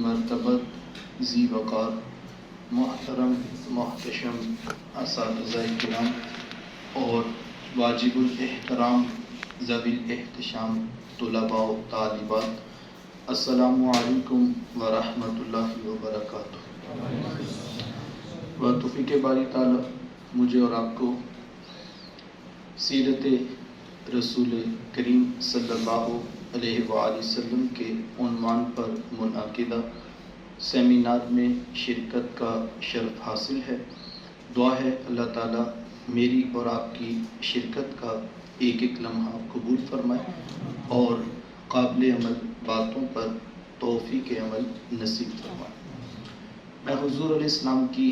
مرتبت ذی وقار محترم محتشم اساتذہ کرام اور واجب الاحترام ذوی الاحتشام طلباء و طالبات، السلام علیکم ورحمۃ اللہ وبرکاتہ۔ و توفیق باری تعالی مجھے اور آپ کو سیرت رسول کریم صلی اللہ علیہ وآلہ وسلم کے عنوان پر منعقدہ سیمینار میں شرکت کا شرف حاصل ہے۔ دعا ہے اللہ تعالیٰ میری اور آپ کی شرکت کا ایک ایک لمحہ قبول فرمائے اور قابل عمل باتوں پر توفیق عمل نصیب فرمائے۔ میں حضور علیہ السلام کی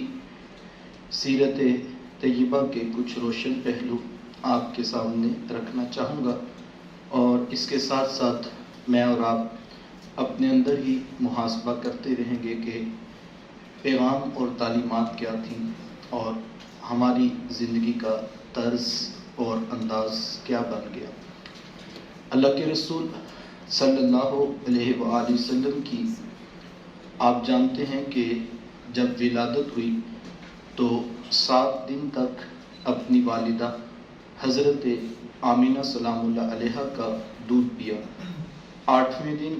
سیرت طیبہ کے کچھ روشن پہلو آپ کے سامنے رکھنا چاہوں گا، اور اس کے ساتھ ساتھ میں اور آپ اپنے اندر ہی محاسبہ کرتے رہیں گے کہ پیغام اور تعلیمات کیا تھیں اور ہماری زندگی کا طرز اور انداز کیا بن گیا۔ اللہ کے رسول صلی اللہ علیہ وآلہ وسلم کی آپ جانتے ہیں کہ جب ولادت ہوئی تو 7 دن تک اپنی والدہ حضرت آمینہ سلام اللہ علیہ کا دودھ پیا۔ 8ویں دن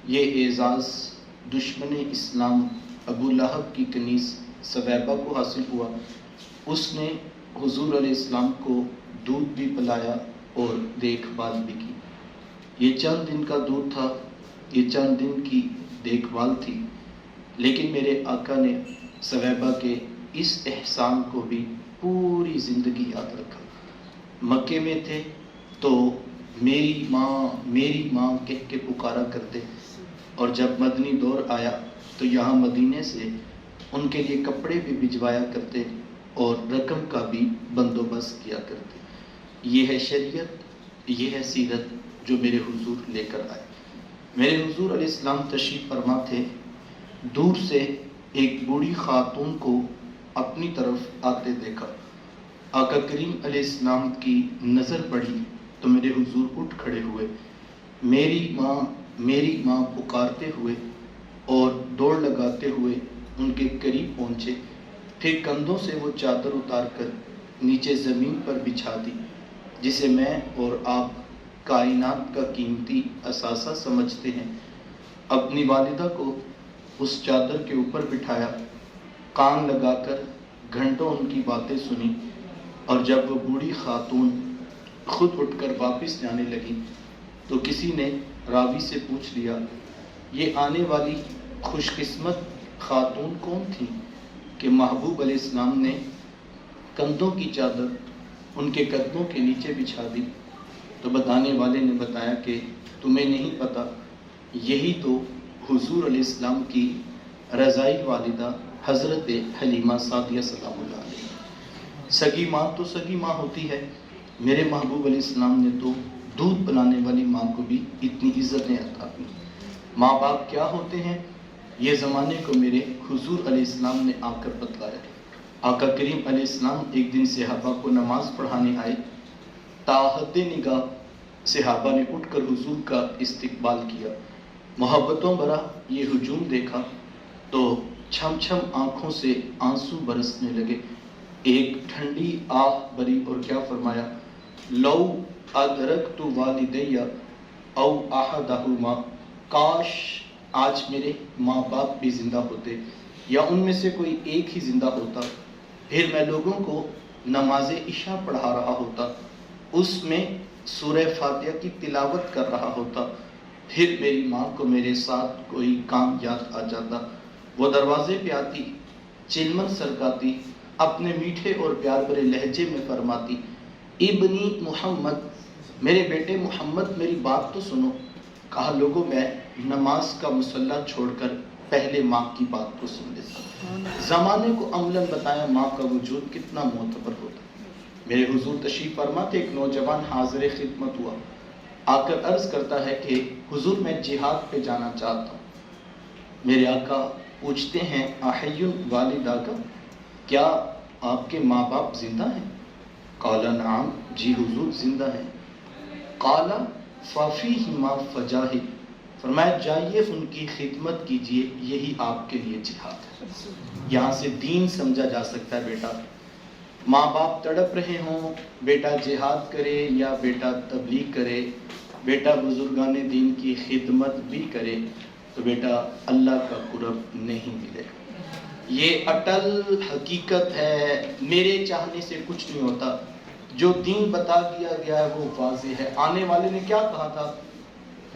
یہ اعزاز دشمن اسلام ابو لہب کی کنیز ثویبہ کو حاصل ہوا۔ اس نے حضور علیہ السلام کو دودھ بھی پلایا اور دیکھ بھال بھی کی۔ یہ چند دن کا دودھ تھا، یہ چند دن کی دیکھ بھال تھی، لیکن میرے آقا نے ثویبہ کے اس احسان کو بھی پوری زندگی یاد رکھا۔ مکے میں تھے تو میری ماں کہہ کے پکارا کرتے، اور جب مدنی دور آیا تو یہاں مدینے سے ان کے لیے کپڑے بھی بھجوایا کرتے اور رقم کا بھی بندوبست کیا کرتے۔ یہ ہے شریعت، یہ ہے سیرت جو میرے حضور لے کر آئے۔ میرے حضور علیہ السلام تشریف فرما تھے، دور سے ایک بوڑھی خاتون کو اپنی طرف آتے دیکھا۔ آقا کریم علیہ السلام کی نظر پڑی تو میرے حضور اٹھ کھڑے ہوئے، میری ماں پکارتے ہوئے اور دوڑ لگاتے ہوئے ان کے قریب پہنچے، پھر کندھوں سے وہ چادر اتار کر نیچے زمین پر بچھا دی، جسے میں اور آپ کائنات کا قیمتی اثاثہ سمجھتے ہیں۔ اپنی والدہ کو اس چادر کے اوپر بٹھایا، کان لگا کر گھنٹوں ان کی باتیں سنی، اور جب وہ بوڑھی خاتون خود اٹھ کر واپس جانے لگی تو کسی نے راوی سے پوچھ لیا، یہ آنے والی خوش قسمت خاتون کون تھی کہ محبوب علیہ السلام نے کندھوں کی چادر ان کے قدموں کے نیچے بچھا دی؟ تو بتانے والے نے بتایا کہ تمہیں نہیں پتا، یہی تو حضور علیہ السلام کی رضائی والدہ حضرت حلیمہ سعدیہ سلام اللہ علیہ۔ سگی ماں تو سگی ماں ہوتی ہے، میرے محبوب علیہ السلام نے تو دودھ پلانے والی ماں کو بھی اتنی عزتیں عطا کی۔ ماں باپ کیا ہوتے ہیں یہ زمانے کو میرے حضور علیہ السلام نے آ کر بتلایا۔ آقا کریم علیہ السلام ایک دن صحابہ کو نماز پڑھانے آئے، تاحد نگاہ صحابہ نے اٹھ کر حضور کا استقبال کیا۔ محبتوں بھرا یہ ہجوم دیکھا تو چھم چھم آنکھوں سے آنسو برسنے لگے۔ ایک ٹھنڈی آہ بری اور کیا فرمایا، لو ادرکت والدی او احدہما، کاش آج میرے ماں باپ بھی زندہ ہوتے یا ان میں سے کوئی ایک ہی زندہ ہوتا، پھر میں لوگوں کو نماز عشاء پڑھا رہا ہوتا، اس میں سورہ فاتحہ کی تلاوت کر رہا ہوتا، پھر میری ماں کو میرے ساتھ کوئی کام یاد آ جاتا، وہ دروازے پہ آتی، چلمن سرکاتی، اپنے میٹھے اور پیار بھرے لہجے میں فرماتی، ابنی محمد، میرے بیٹے محمد میری بات تو سنو۔ کہا لوگوں میں نماز کا مصلی چھوڑ کر پہلے ماں کی بات کو سن لیتا۔ زمانے کو عملاً بتایا ماں کا وجود کتنا معتبر ہوتا۔ میرے حضور تشریف فرما تھے، ایک نوجوان حاضر خدمت ہوا، آ کر عرض کرتا ہے کہ حضور میں جہاد پہ جانا چاہتا ہوں۔ میرے آقا پوچھتے ہیں احی والدہ کا، کیا آپ کے ماں باپ زندہ ہیں؟ قال نعم، جی حضور زندہ ہیں۔ قال ففیہما فجاہد، فرمایا جائیے ان کی خدمت کیجیے، یہی آپ کے لیے جہاد ہے۔ یہاں سے دین سمجھا جا سکتا ہے بیٹا۔ ماں باپ تڑپ رہے ہوں بیٹا جہاد کرے یا بیٹا تبلیغ کرے، بیٹا بزرگان دین کی خدمت بھی کرے، تو بیٹا اللہ کا قرب نہیں ملے گا۔ یہ اٹل حقیقت ہے، میرے چاہنے سے کچھ نہیں ہوتا۔ جو دین بتا دیا گیا ہے وہ واضح ہے۔ آنے والے نے کیا کہا تھا؟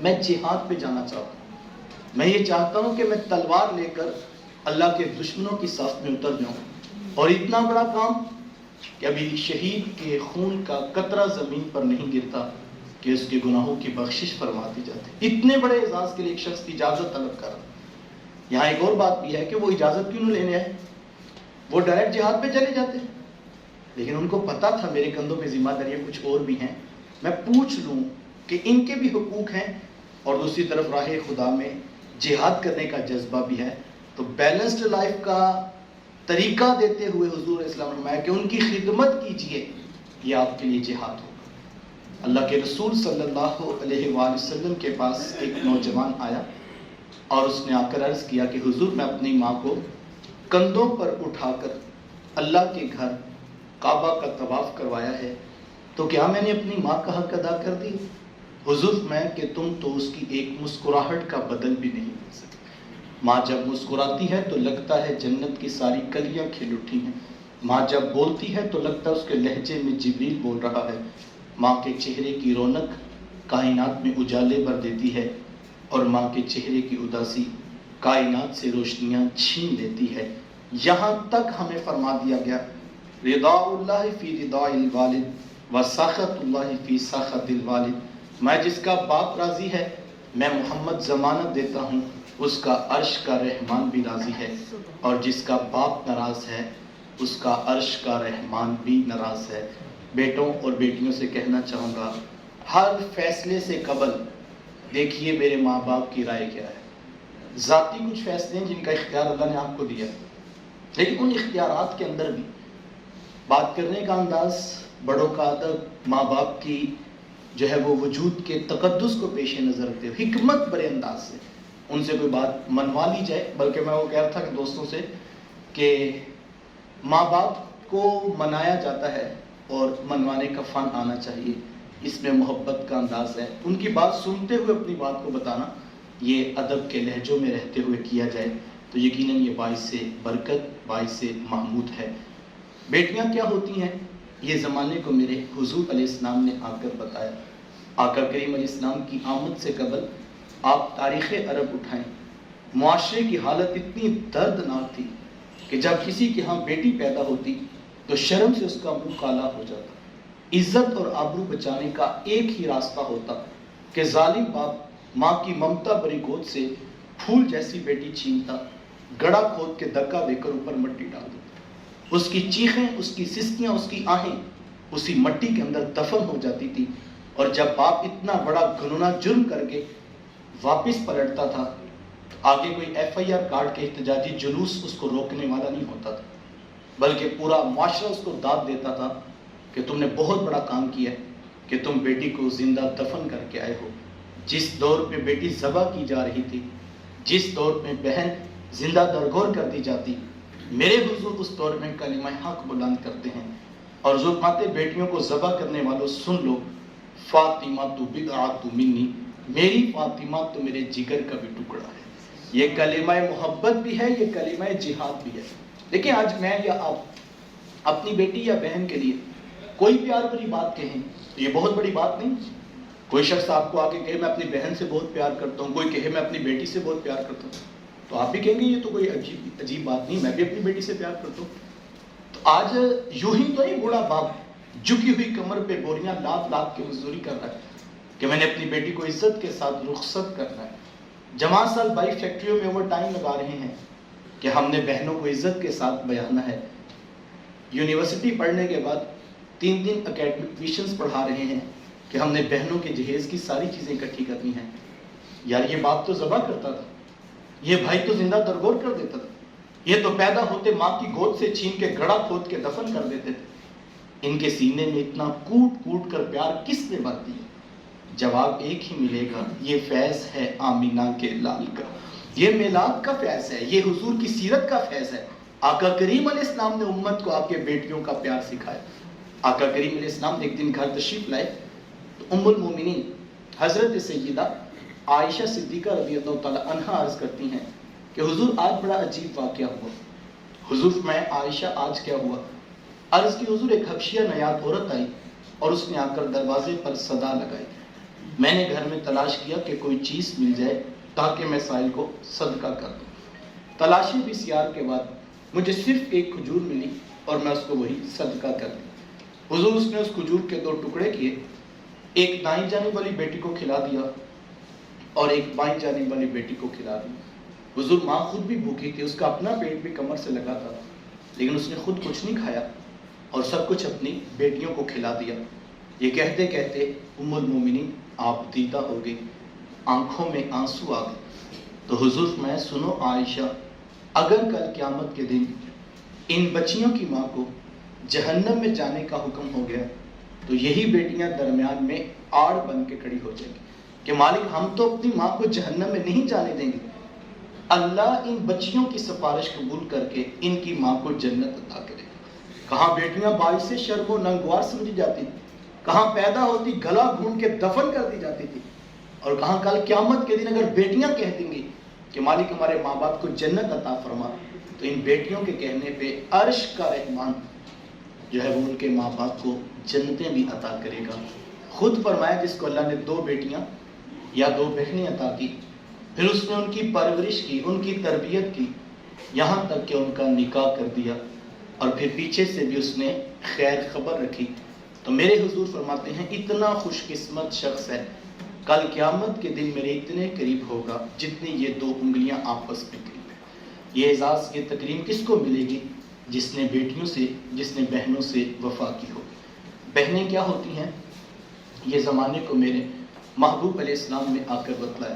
میں جہاد پہ جانا چاہتا ہوں، میں یہ چاہتا ہوں کہ میں تلوار لے کر اللہ کے دشمنوں کی صف میں اتر جاؤں، اور اتنا بڑا کام کہ ابھی شہید کے خون کا قطرہ زمین پر نہیں گرتا کہ اس کے گناہوں کی بخشش فرما دی جاتی۔ اتنے بڑے اعزاز کے لیے ایک شخص کی اجازت طلب کر رہا۔ یہاں ایک اور بات بھی ہے کہ وہ اجازت کیوں نہیں لینے آئے، وہ ڈائریکٹ جہاد پہ چلے جاتے، لیکن ان کو پتا تھا میرے کندھوں پہ ذمہ داریاں کچھ اور بھی ہیں، میں پوچھ لوں کہ ان کے بھی حقوق ہیں، اور دوسری طرف راہ خدا میں جہاد کرنے کا جذبہ بھی ہے۔ تو بیلنسڈ لائف کا طریقہ دیتے ہوئے حضور اسلام نے فرمایا کہ ان کی خدمت کیجئے، یہ آپ کے لیے جہاد ہوگا۔ اللہ کے رسول صلی اللہ علیہ وآلہ وسلم کے پاس ایک نوجوان آیا اور اس نے آ کر عرض کیا کہ حضور میں اپنی ماں کو کندھوں پر اٹھا کر اللہ کے گھر کعبہ کا طواف کروایا ہے، تو کیا میں نے اپنی ماں کا حق ادا کر دی؟ حضور میں کہ تم تو اس کی ایک مسکراہٹ کا بدل بھی نہیں مل سکتے۔ ماں جب مسکراتی ہے تو لگتا ہے جنت کی ساری کلیاں کھل اٹھی ہیں، ماں جب بولتی ہے تو لگتا ہے اس کے لہجے میں جبریل بول رہا ہے، ماں کے چہرے کی رونق کائنات میں اجالے بھر دیتی ہے، اور ماں کے چہرے کی اداسی کائنات سے روشنیاں چھین لیتی ہے۔ یہاں تک ہمیں فرما دیا گیا رضا اللہ فی رضا الوالد و سخط اللہ فی سخط الوالد، میں جس کا باپ راضی ہے میں محمد ضمانت دیتا ہوں اس کا عرش کا رحمان بھی راضی ہے، اور جس کا باپ ناراض ہے اس کا عرش کا رحمان بھی ناراض ہے۔ بیٹوں اور بیٹیوں سے کہنا چاہوں گا، ہر فیصلے سے قبل دیکھیے میرے ماں باپ کی رائے کیا ہے۔ ذاتی کچھ فیصلے ہیں جن کا اختیار اللہ نے آپ کو دیا، لیکن ان اختیارات کے اندر بھی بات کرنے کا انداز، بڑوں کا ادب، ماں باپ کی جو ہے وہ وجود کے تقدس کو پیش نظر رکھتے ہوئے حکمت برے انداز سے ان سے کوئی بات منوا لی جائے۔ بلکہ میں وہ کہہ رہا تھا کہ دوستوں سے کہ ماں باپ کو منایا جاتا ہے اور منوانے کا فن آنا چاہیے، اس میں محبت کا انداز ہے، ان کی بات سنتے ہوئے اپنی بات کو بتانا، یہ ادب کے لہجوں میں رہتے ہوئے کیا جائے تو یقیناً یہ باعث سے برکت، باعث سے محمود ہے۔ بیٹیاں کیا ہوتی ہیں، یہ زمانے کو میرے حضور علیہ السلام نے آ کر بتایا۔ آقا کریم علیہ السلام کی آمد سے قبل آپ تاریخ عرب اٹھائیں، معاشرے کی حالت اتنی دردناک تھی کہ جب کسی کے ہاں بیٹی پیدا ہوتی تو شرم سے اس کا منہ کالا ہو جاتا۔ عزت اور آبرو بچانے کا ایک ہی راستہ ہوتا کہ ظالم باپ ماں کی ممتا بری گود سے پھول جیسی بیٹی چھینتا، گڑا کھود کے دھکا دے کر اوپر مٹی ڈال دیتا۔ اس کی چیخیں، اس کی سسکیاں، اس کی آہیں اسی مٹی کے اندر دفن ہو جاتی تھی، اور جب باپ اتنا بڑا گنونا جرم کر کے واپس پلٹتا تھا تو آگے کوئی FIR کارڈ کے احتجاجی جلوس اس کو روکنے والا نہیں ہوتا تھا، بلکہ پورا معاشرہ اس کو داد دیتا تھا کہ تم نے بہت بڑا کام کیا ہے کہ تم بیٹی کو زندہ دفن کر کے آئے ہو۔ جس دور پہ بیٹی ذبح کی جا رہی تھی، جس دور میں بہن زندہ درگور کر دی جاتی، میرے حضور اس دور میں کلمہ حق بلند کرتے ہیں، اور حضور فرماتے بیٹیوں کو ذبح کرنے والوں سن لو، فاطمہ تو بضعۃ منی، میری فاطمہ تو میرے جگر کا بھی ٹکڑا ہے۔ یہ کلمہ محبت بھی ہے، یہ کلمہ جہاد بھی ہے۔ دیکھیں آج میں یا آپ اپنی بیٹی یا بہن کے لیے کوئی پیار بھری بات کہیں تو یہ بہت بڑی بات نہیں۔ کوئی شخص آپ کو آگے کہے میں اپنی بہن سے بہت پیار کرتا ہوں، کوئی کہے میں اپنی بیٹی سے بہت پیار کرتا ہوں، تو آپ بھی کہیں گے یہ تو کوئی عجیب بات نہیں، میں بھی اپنی بیٹی سے پیار کرتا ہوں۔ تو آج یوں ہی تو نہیں بوڑھا باپ جھکی ہوئی کمر پہ بوریاں لاد لاد کے مزدوری کر رہا ہے کہ میں نے اپنی بیٹی کو عزت کے ساتھ رخصت کرنا ہے۔ جماعت سال بھائی فیکٹریوں میں اوور ٹائم لگا رہے ہیں کہ ہم نے بہنوں کو عزت کے ساتھ بیانا ہے۔ یونیورسٹی پڑھنے کے بعد 3 دن اکیڈمک ٹیوشنز پڑھا رہے ہیں کہ ہم نے بہنوں کے جہیز کی ساری چیزیں اکٹھی کرنی ہیں۔ یار یہ باپ تو ذبح کرتا تھا، یہ بھائی تو زندہ درگور کر دیتا تھا، یہ تو پیدا ہوتے ماں کی گود سے چھین کے گڑا کھود کے دفن کر دیتے تھے۔ ان کے سینے میں اتنا کوٹ کوٹ کر پیار کس نے بھر دیا؟ جواب ایک ہی ملے گا، یہ فیض ہے آمینہ کے لال کا، یہ میلاد کا فیض ہے، یہ حضور کی سیرت کا فیض ہے۔ آقا کریم علیہ السلام نے امت کو آپ کے بیٹیوں کا پیار سکھایا۔ آقا کریم علیہ السلام ایک دن گھر تشریف لائے تو ام المومنین حضرت سیدہ عائشہ صدیقہ رضی اللہ تعالی عنہا عرض کرتی ہیں کہ حضور آج بڑا عجیب واقعہ ہوا۔ حضور میں عائشہ آج کیا ہوا؟ عرض کی حضور ایک حبشیہ نیاد عورت آئی اور اس نے آ کر دروازے پر صدا لگائی۔ میں نے گھر میں تلاش کیا کہ کوئی چیز مل جائے تاکہ میں سائل کو صدقہ کر دوں۔ تلاشی بھی سیار کے بعد مجھے صرف ایک کھجور ملی اور میں اس کو وہی صدقہ کر دی۔ حضور اس نے اس کھجور کے 2 ٹکڑے کیے، ایک دائیں جانب والی بیٹی کو کھلا دیا اور ایک بائیں جانب والی بیٹی کو کھلا دیا۔ حضور ماں خود بھی بھوکی تھی، اس کا اپنا پیٹ بھی کمر سے لگا تھا، لیکن اس نے خود کچھ نہیں کھایا اور سب کچھ اپنی بیٹیوں کو کھلا دیا۔ یہ کہتے کہتے ام المومنین آپ دیدہ ہو گئی، آنکھوں میں آنسو آ گئے۔ تو حضور میں سنو عائشہ، اگر کل قیامت کے دن ان بچیوں کی ماں کو جہنم میں جانے کا حکم ہو گیا تو یہی بیٹیاں درمیان میں آڑ بن کے کھڑی ہو جائیں گی کہ مالک ہم تو اپنی ماں کو جہنم میں نہیں جانے دیں گے، اللہ ان بچیوں کی سفارش قبول کر کے ان کی ماں کو جنت عطا کرے گا۔ کہاں بیٹیاں باعث شرم و ننگوار سمجھی جاتی تھی، کہاں پیدا ہوتی گلا گھونٹ کے دفن کر دی جاتی تھی، اور کہاں کل قیامت کے دن اگر بیٹیاں کہہ دیں گی کہ مالک ہمارے ماں باپ کو جنت عطا فرما، تو ان بیٹیوں کے کہنے پہ عرش کا رحمان جو ہے وہ ان کے ماں باپ کو جنتیں بھی عطا کرے گا۔ خود فرمایا جس کو اللہ نے 2 بیٹیاں یا 2 بہنیں عطا کی، پھر اس نے ان کی پرورش کی، ان کی تربیت کی، یہاں تک کہ ان کا نکاح کر دیا، اور پھر پیچھے سے بھی اس نے خیر خبر رکھی، تو میرے حضور فرماتے ہیں اتنا خوش قسمت شخص ہے کل قیامت کے دن میرے اتنے قریب ہوگا جتنی یہ 2 انگلیاں آپس میں قریب ہے۔ یہ اعزاز، یہ تکریم کس کو ملے گی؟ جس نے بیٹیوں سے، جس نے بہنوں سے وفا کی ہو۔ بہنیں کیا ہوتی ہیں؟ یہ زمانے کو میرے محبوب علیہ السلام نے آ کر بتلایا۔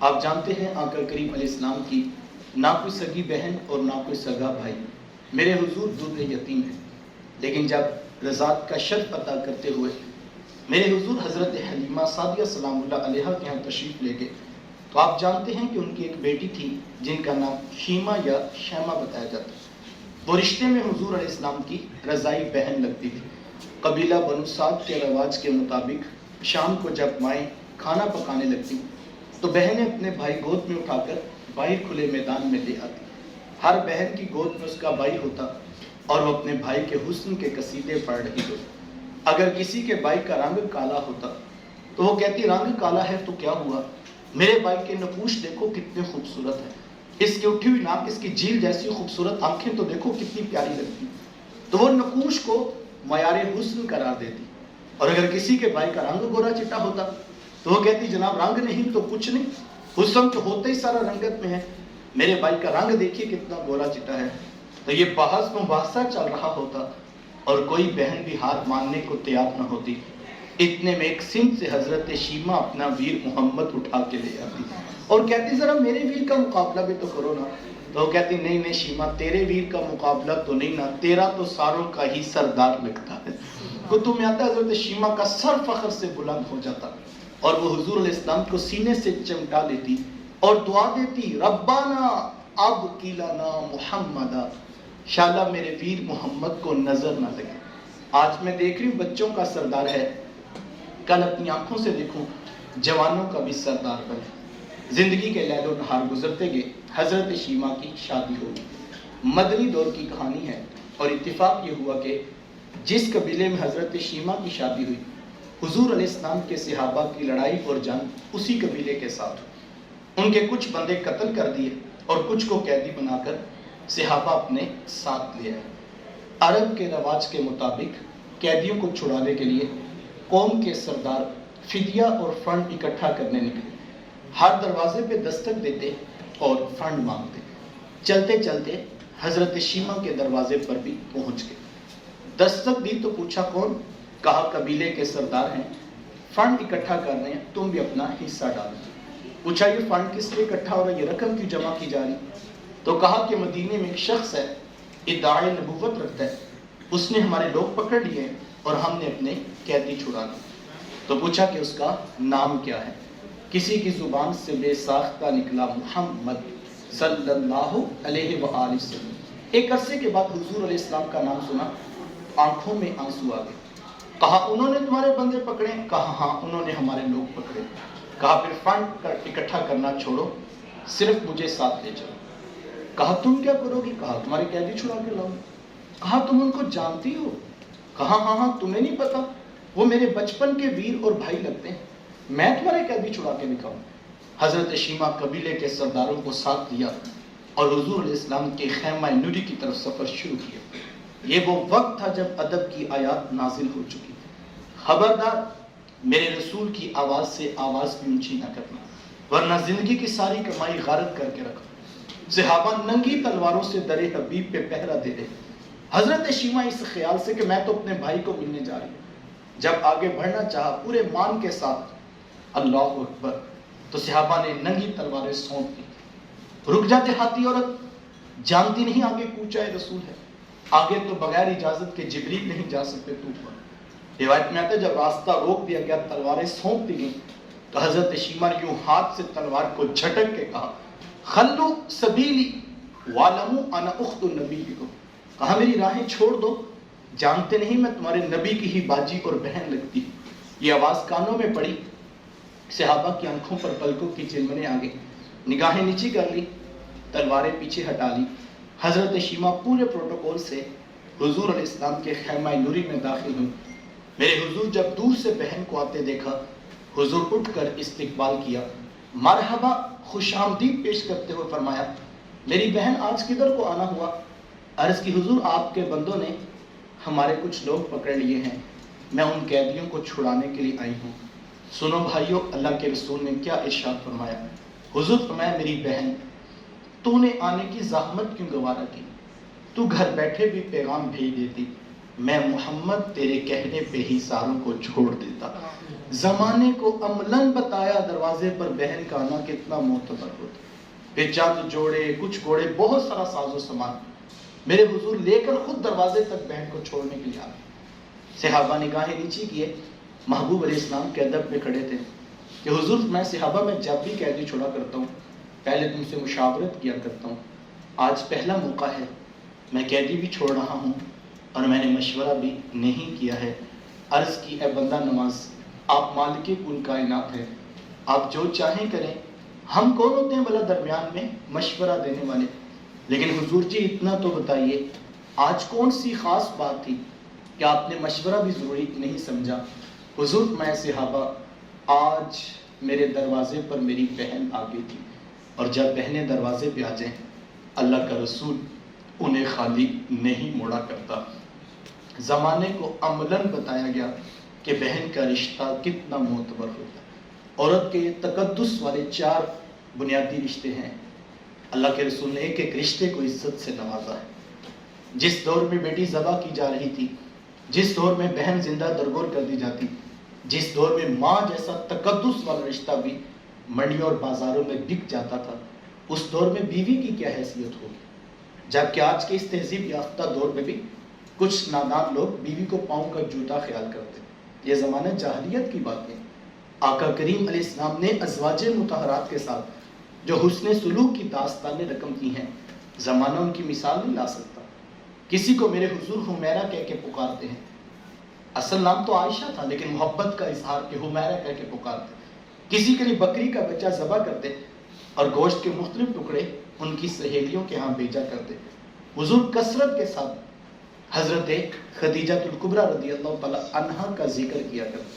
آپ جانتے ہیں آقا کریم علیہ السلام کی نہ کوئی سگی بہن اور نہ کوئی سگا بھائی، میرے حضور دودھ یتیم ہیں، لیکن جب رضاعت کا شرف عطا کرتے ہوئے میرے حضور حضرت حلیمہ سعدیہ سلام اللہ علیہا کے یہاں تشریف لے گئے، تو آپ جانتے ہیں کہ ان کی ایک بیٹی تھی جن کا نام شیمہ یا شیمہ بتایا جاتا ہے۔ وہ رشتے میں حضور علیہ السلام کی رضائی بہن لگتی تھی۔ قبیلہ بنو سعد کے رواج کے مطابق شام کو جب مائیں کھانا پکانے لگتی تو بہنیں اپنے بھائی گود میں اٹھا کر باہر کھلے میدان میں لے آتی۔ ہر بہن کی گود میں اس کا بھائی ہوتا اور وہ اپنے بھائی کے حسن کے قصیدے پڑھ رہی ہوتی۔ اگر کسی کے بھائی کا رنگ کالا ہوتا تو وہ کہتی رنگ کالا ہے تو کیا ہوا، میرے بھائی کے نقوش دیکھو کتنے خوبصورت ہیں، اس کی اٹھی ہوئی ناک، اس کی جھیل جیسی خوبصورت آنکھیں تو دیکھو کتنی پیاری لگتی۔ تو وہ نقوش کو معیار حسن قرار دیتی۔ اور اگر کسی کے بھائی کا رنگ گورا چٹا ہوتا تو وہ کہتی جناب رنگ نہیں تو کچھ نہیں، حسن تو ہوتے ہی سارا رنگت میں ہے، میرے بھائی کا رنگ دیکھیے کتنا گورا چٹا ہے۔ تو یہ بحث مباحثہ چل رہا ہوتا اور کوئی بہن بھی ہار ماننے کو تیار نہ ہوتی۔ اتنے میں ایک سمت سے حضرت شیمہ اپنا ویر محمد اٹھا کے لے آتی اور کہتی ذرا میرے ویر کا مقابلہ بھی تو کرو نا۔ تو وہ کہتی نہیں نہیں شیمہ، تیرے ویر کا مقابلہ تو نہیں نا، تیرا تو ساروں کا ہی سردار لگتا ہے۔ کتب میں آتا ہے حضرت شیمہ کا سر فخر سے بلند ہو جاتا اور وہ حضور علیہ السلام کو سینے سے چمٹا لیتی اور دعا دیتی ربنا اب کیلانا محمدہ، شاءاللہ میرے ویر محمد کو نظر نہ لگے۔ آج میں دیکھ رہی ہوں بچوں کا سردار ہے، کل اپنی آنکھوں سے دیکھوں جوانوں کا بھی سردار بنے۔ زندگی کے لیل و نہار گزرتے گئے، حضرت شیمہ کی شادی ہوگی۔ مدنی دور کی کہانی ہے اور اتفاق یہ ہوا کہ جس قبیلے میں حضرت شیمہ کی شادی ہوئی، حضور علیہ السلام کے صحابہ کی لڑائی اور جنگ اسی قبیلے کے ساتھ ہوئی۔ ان کے کچھ بندے قتل کر دیے اور کچھ کو قیدی بنا کر صحابہ اپنے ساتھ لے آئے۔ عرب کے رواج کے مطابق قیدیوں کو چھڑانے کے لیے قوم کے سردار فدیہ اور فنڈ اکٹھا کرنے نکلے۔ ہر دروازے پہ دستک دیتے اور فنڈ مانگتے۔ چلتے چلتے حضرت شیمہ کے دروازے پر بھی پہنچ گئے۔ دستک دی تو پوچھا کون؟ کہا قبیلے کے سردار ہیں، فنڈ اکٹھا کر رہے ہیں، تم بھی اپنا حصہ ڈالو۔ پوچھا یہ فنڈ کس لیے اکٹھا ہو رہا ہے، یہ رقم کیوں جمع کی جا رہی؟ تو کہا کہ مدینے میں ایک شخص ہے، ادعائے نبوت رکھتا ہے، اس نے ہمارے لوگ پکڑ لیے اور ہم نے اپنے قیدی چھڑا لیے۔ تو پوچھا کہ اس کا نام کیا ہے؟ کسی کی زبان سے بے ساختہ نکلا محمد صلی اللہ علیہ وآلہ وسلم۔ ایک عرصے کے بعد حضور علیہ السلام کا نام سنا، آنکھوں میں آنسو آ گئے۔ کہا انہوں نے تمہارے بندے پکڑے؟ کہا ہاں انہوں نے ہمارے لوگ پکڑے۔ کہا پھر فنڈ اکٹھا کرنا چھوڑو، صرف مجھے ساتھ لے چلو۔ کہا تم کیا کرو گی؟ کہا تمہارے قیدی چھڑا کے لاؤں۔ کہا تم ان کو جانتی ہو؟ کہا ہاں ہاں تمہیں نہیں پتا، وہ میرے بچپن کے ویر اور بھائی لگتے ہیں، میں تمہارے قیدی چھڑا کے دکھاؤں۔ حضرت شیمہ قبیلے کے سرداروں کو ساتھ لیا اور حضور علیہ السلام کے خیمہ نوری کی طرف سفر شروع کیا۔ یہ وہ وقت تھا جب ادب کی آیات نازل ہو چکی تھی۔ خبردار میرے رسول کی آواز سے آواز بھی اونچی نہ کرنا، ورنہ زندگی کی ساری کمائی غارت کر کے رکھنا۔ صحابہ ننگی تلواروں سے در حبیب پہ پہرا دے رہے۔ حضرت شیمہ اس خیال سے کہ میں تو اپنے بھائی کو ملنے جا رہی ہوں، جب آگے بڑھنا چاہا پورے مان کے ساتھ اللہ اکبر، تو صحابہ نے ننگی تلواریں سونپ دی۔ رک جا دیہاتی عورت، جانتی نہیں آگے کوچہ رسول ہے، آگے تو بغیر اجازت کے جبریل نہیں جا سکتے تو پر۔ روایت میں آتا ہے جب راستہ روک دیا گیا، تلواریں سونپ دی گئیں، تو حضرت شیمہ نے یوں ہاتھ سے تلوار کو جھٹک کے کہا خلو سبیلی وَعْلَمُوا أَنَا أُخْتُ النَّبِيِّكُمْ، کہا میری راہیں چھوڑ دو، جانتے نہیں میں تمہارے نبی کی ہی باجی اور بہن لگتی۔ یہ آواز کانوں میں پڑی، صحابہ کی آنکھوں پر پلکوں کی چلمنے آ گئی، نگاہیں نیچی کر لی، تلواریں پیچھے ہٹا لی۔ حضرت شیمہ پورے پروٹوکول سے حضور علیہ السلام کے خیمہ نوری میں داخل ہوئی۔ میرے حضور جب دور سے بہن کو آتے دیکھا، حضور اٹھ کر استقبال کیا، مرحبا خوش آمدید پیش کرتے ہوئے فرمایا میری بہن آج کدھر کو آنا ہوا؟ عرض کی حضور آپ کے بندوں نے ہمارے کچھ لوگ پکڑ لیے ہیں، میں ان قیدیوں کو چھڑانے کے لیے آئی ہوں۔ سنو بھائیو، اللہ کے رسول نے کیا ارشاد فرمایا؟ حضور فرمایا میری بہن تو نے آنے کی زحمت کیوں گوارا کی؟ تو گھر بیٹھے بھی پیغام بھیج دیتی، میں محمد تیرے کہنے پہ ہی ساروں کو چھوڑ دیتا۔ زمانے کو عملاً بتایا دروازے پر بہن کا آنا کتنا معتبر ہوتا۔ پھر چند جوڑے، کچھ گھوڑے، بہت سارا ساز و سامان میرے حضور لے کر خود دروازے تک بہن کو چھوڑنے کے لیے آئے۔ صحابہ نگاہیں نیچی کیے، محبوب علیہ السلام کے ادب پہ کھڑے تھے کہ حضور میں صحابہ میں جب بھی قیدی چھوڑا کرتا ہوں پہلے تم سے مشاورت کیا کرتا ہوں، آج پہلا موقع ہے، میں قیدی بھی چھوڑ رہا ہوں اور میں نے مشورہ بھی نہیں کیا ہے۔ عرض کی اے بندہ نواز، آپ مالک کل کائنات ہیں، آپ جو چاہیں کریں، ہم کون ہوتے ہیں بھلا درمیان میں مشورہ دینے والے؟ لیکن حضور جی اتنا تو بتائیے آج کون سی خاص بات تھی کہ آپ نے مشورہ بھی ضروری نہیں سمجھا؟ حضور میں صحابہ آج میرے دروازے پر میری بہن آ گئی تھی، اور جب بہنیں دروازے پہ آ جائیں اللہ کا رسول انہیں خالی نہیں موڑا کرتا۔ زمانے کو عملاً بتایا گیا کہ بہن کا رشتہ کتنا معتبر ہوتا ہے۔ عورت کے تقدس والے 4 بنیادی رشتے ہیں، اللہ کے رسول نے ایک ایک رشتے کو عزت سے نوازا ہے۔ جس دور میں بیٹی ذبح کی جا رہی تھی، جس دور میں بہن زندہ درگور کر دی جاتی، جس دور میں ماں جیسا تقدس والا رشتہ بھی منڈیوں اور بازاروں میں بک جاتا تھا، اس دور میں بیوی کی کیا حیثیت ہوگی؟ جبکہ آج کے اس تہذیب یافتہ دور میں بھی کچھ نادان لوگ بیوی کو پاؤں کا جوتا خیال کرتے ہیں۔ یہ زمانہ جاہلیت کی بات ہے۔ آقا کریم علیہ السلام نے ازواج مطہرات کے ساتھ جو حسن سلوک کی داستانیں رقم کی ہیں، زمانہ ان کی مثال نہیں لا سکتا۔ کسی کو میرے حضور حمیرہ کہہ کے پکارتے ہیں، اصل نام تو عائشہ تھا لیکن محبت کا اظہار کہ حمیرہ کہہ کے پکارتے۔ کسی کے لیے بکری کا بچہ ذبح کرتے اور گوشت کے مختلف ٹکڑے ان کی سہیلیوں کے ہاں بھیجا کرتے۔ حضور کثرت کے ساتھ حضرت خدیجہ الکبریٰ رضی اللہ تعالیٰ عنہا کا ذکر کیا کرتے۔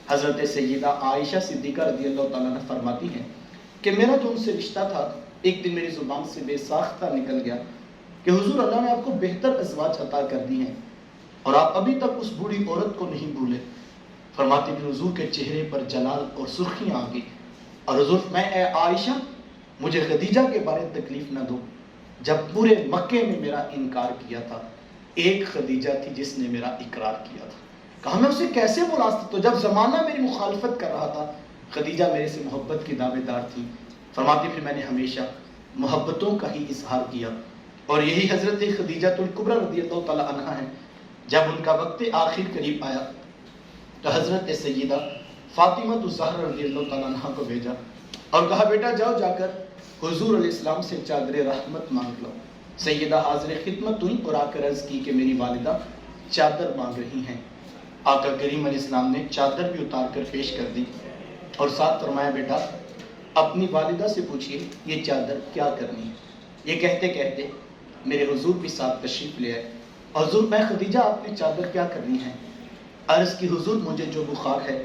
حضرت سیدہ عائشہ صدیقہ رضی اللہ تعالیٰ عنہ فرماتی ہیں کہ میرا جو ان سے رشتہ تھا ایک دن میری زبان سے بے ساختہ نکل گیا کہ حضور اللہ نے آپ کو بہتر ازواج عطا کر دی ہیں اور آپ ابھی تک اس بوڑھی عورت کو نہیں بھولے۔ فرماتی کہ حضور کے چہرے پر جلال اور سرخیاں آ گئی اور حضور میں اے عائشہ مجھے خدیجہ کے بارے تکلیف نہ دو، جب پورے مکے میں میرا انکار کیا تھا ایک خدیجہ تھی جس نے میرا اقرار کیا تھا۔ کہا میں اسے کیسے بلا سکتا ہوں جب زمانہ میری مخالفت کر رہا تھا، خدیجہ میرے سے محبت کی دعوے دار تھی۔ فرماتی پھر میں نے ہمیشہ محبتوں کا ہی اظہار کیا اور یہی حضرت خدیجہ الکبریٰ رضی اللہ تعالیٰ عنہا ہے۔ جب ان کا وقت آخر قریب آیا تو حضرت سیدہ فاطمہ الزہرا رضی اللہ تعالیٰ عنہ کو بھیجا اور کہا بیٹا جاؤ جا کر حضور علیہ السلام سے چادر رحمت مانگ لو۔ سیدہ حاضر خدمت ہوئی اور آ کر عرض کی کہ میری والدہ چادر مانگ رہی ہیں۔ آقا کریم علیہ السلام نے چادر بھی اتار کر پیش کر دی اور ساتھ فرمایا بیٹا اپنی والدہ سے پوچھئے یہ چادر کیا کرنی ہے۔ یہ کہتے کہتے میرے حضور بھی ساتھ تشریف لے آئے۔ حضور میں خدیجہ آپ نے چادر کیا کرنی ہے؟ عرض کی حضور مجھے جو بخار ہے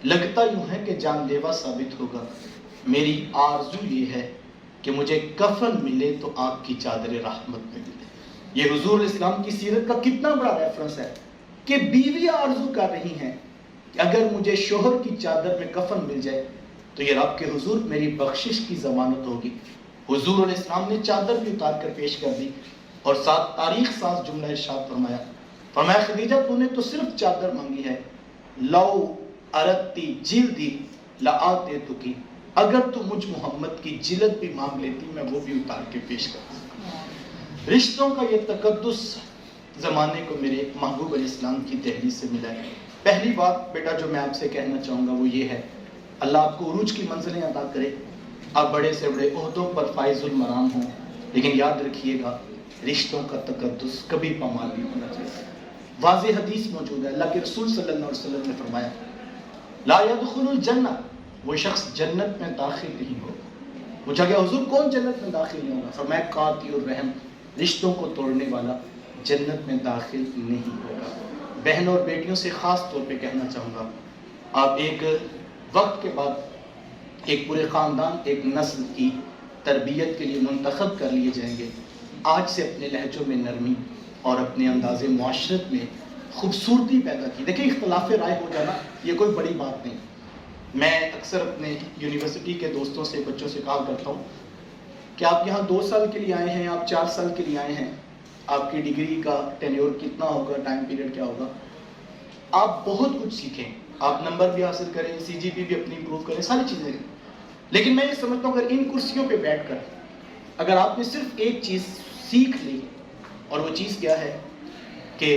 لگتا یوں ہے کہ جان لیوا ثابت ہوگا، میری آرزو یہ ہے کہ مجھے کفن ملے تو آپ کی چادر رحمت میں ملے۔ یہ حضور علیہ السلام کی سیرت کا کتنا بڑا ریفرنس ہے کہ بیوی آرزو کر رہی ہیں کہ اگر مجھے شوہر کی چادر میں کفن مل جائے تو یہ رب کے حضور میری بخشش کی ضمانت ہوگی۔ حضور علیہ السلام نے چادر بھی اتار کر پیش کر دی اور ساتھ تاریخ ساز جملہ ارشاد فرمایا خدیجہ تو نے تو صرف چادر مانگی ہے، لو ارتی جلدی لآتے تو کی، اگر تو مجھ محمد کی جلد بھی مانگ لیتی میں وہ بھی اتار کے پیش کرتا۔ رشتوں کا یہ تقدس زمانے کو میرے محبوب علیہ السلام کی دہلیز سے ملا ہے۔ پہلی بات بیٹا جو میں آپ سے کہنا چاہوں گا وہ یہ ہے، اللہ آپ کو عروج کی منزلیں عطا کرے، آپ بڑے سے بڑے عہدوں پر فائز المرام ہوں، لیکن یاد رکھیے گا رشتوں کا تقدس کبھی پامال نہیں ہونا چاہیے۔ واضح حدیث موجود ہے، اللہ کے رسول صلی اللہ علیہ وسلم نے فرمایا لا يدخل الجنہ، وہ شخص جنت میں داخل نہیں ہوگا۔ پوچھا گیا حضور کون جنت میں داخل نہیں ہوگا؟ فرمایا قاطع الرحم، رشتوں کو توڑنے والا جنت میں داخل نہیں ہوگا۔ بہنوں اور بیٹیوں سے خاص طور پہ کہنا چاہوں گا، آپ ایک وقت کے بعد ایک پورے خاندان ایک نسل کی تربیت کے لیے منتخب کر لیے جائیں گے۔ آج سے اپنے لہجوں میں نرمی اور اپنے انداز معاشرت میں خوبصورتی پیدا کی۔ دیکھیں اختلاف رائے ہو جانا یہ کوئی بڑی بات نہیں۔ میں اکثر اپنے یونیورسٹی کے دوستوں سے بچوں سے کہا کرتا ہوں کہ آپ یہاں 2 سال کے لیے آئے ہیں، آپ 4 سال کے لیے آئے ہیں، آپ کی ڈگری کا ٹینیور کتنا ہوگا، ٹائم پیریڈ کیا ہوگا، آپ بہت کچھ سیکھیں، آپ نمبر بھی حاصل کریں، سی جی پی بھی اپنی امپروو کریں، ساری چیزیں کریں۔ لیکن میں یہ سمجھتا ہوں اگر ان کرسیوں پہ بیٹھ کر اگر آپ نے صرف ایک چیز سیکھ لی، اور وہ چیز کیا ہے کہ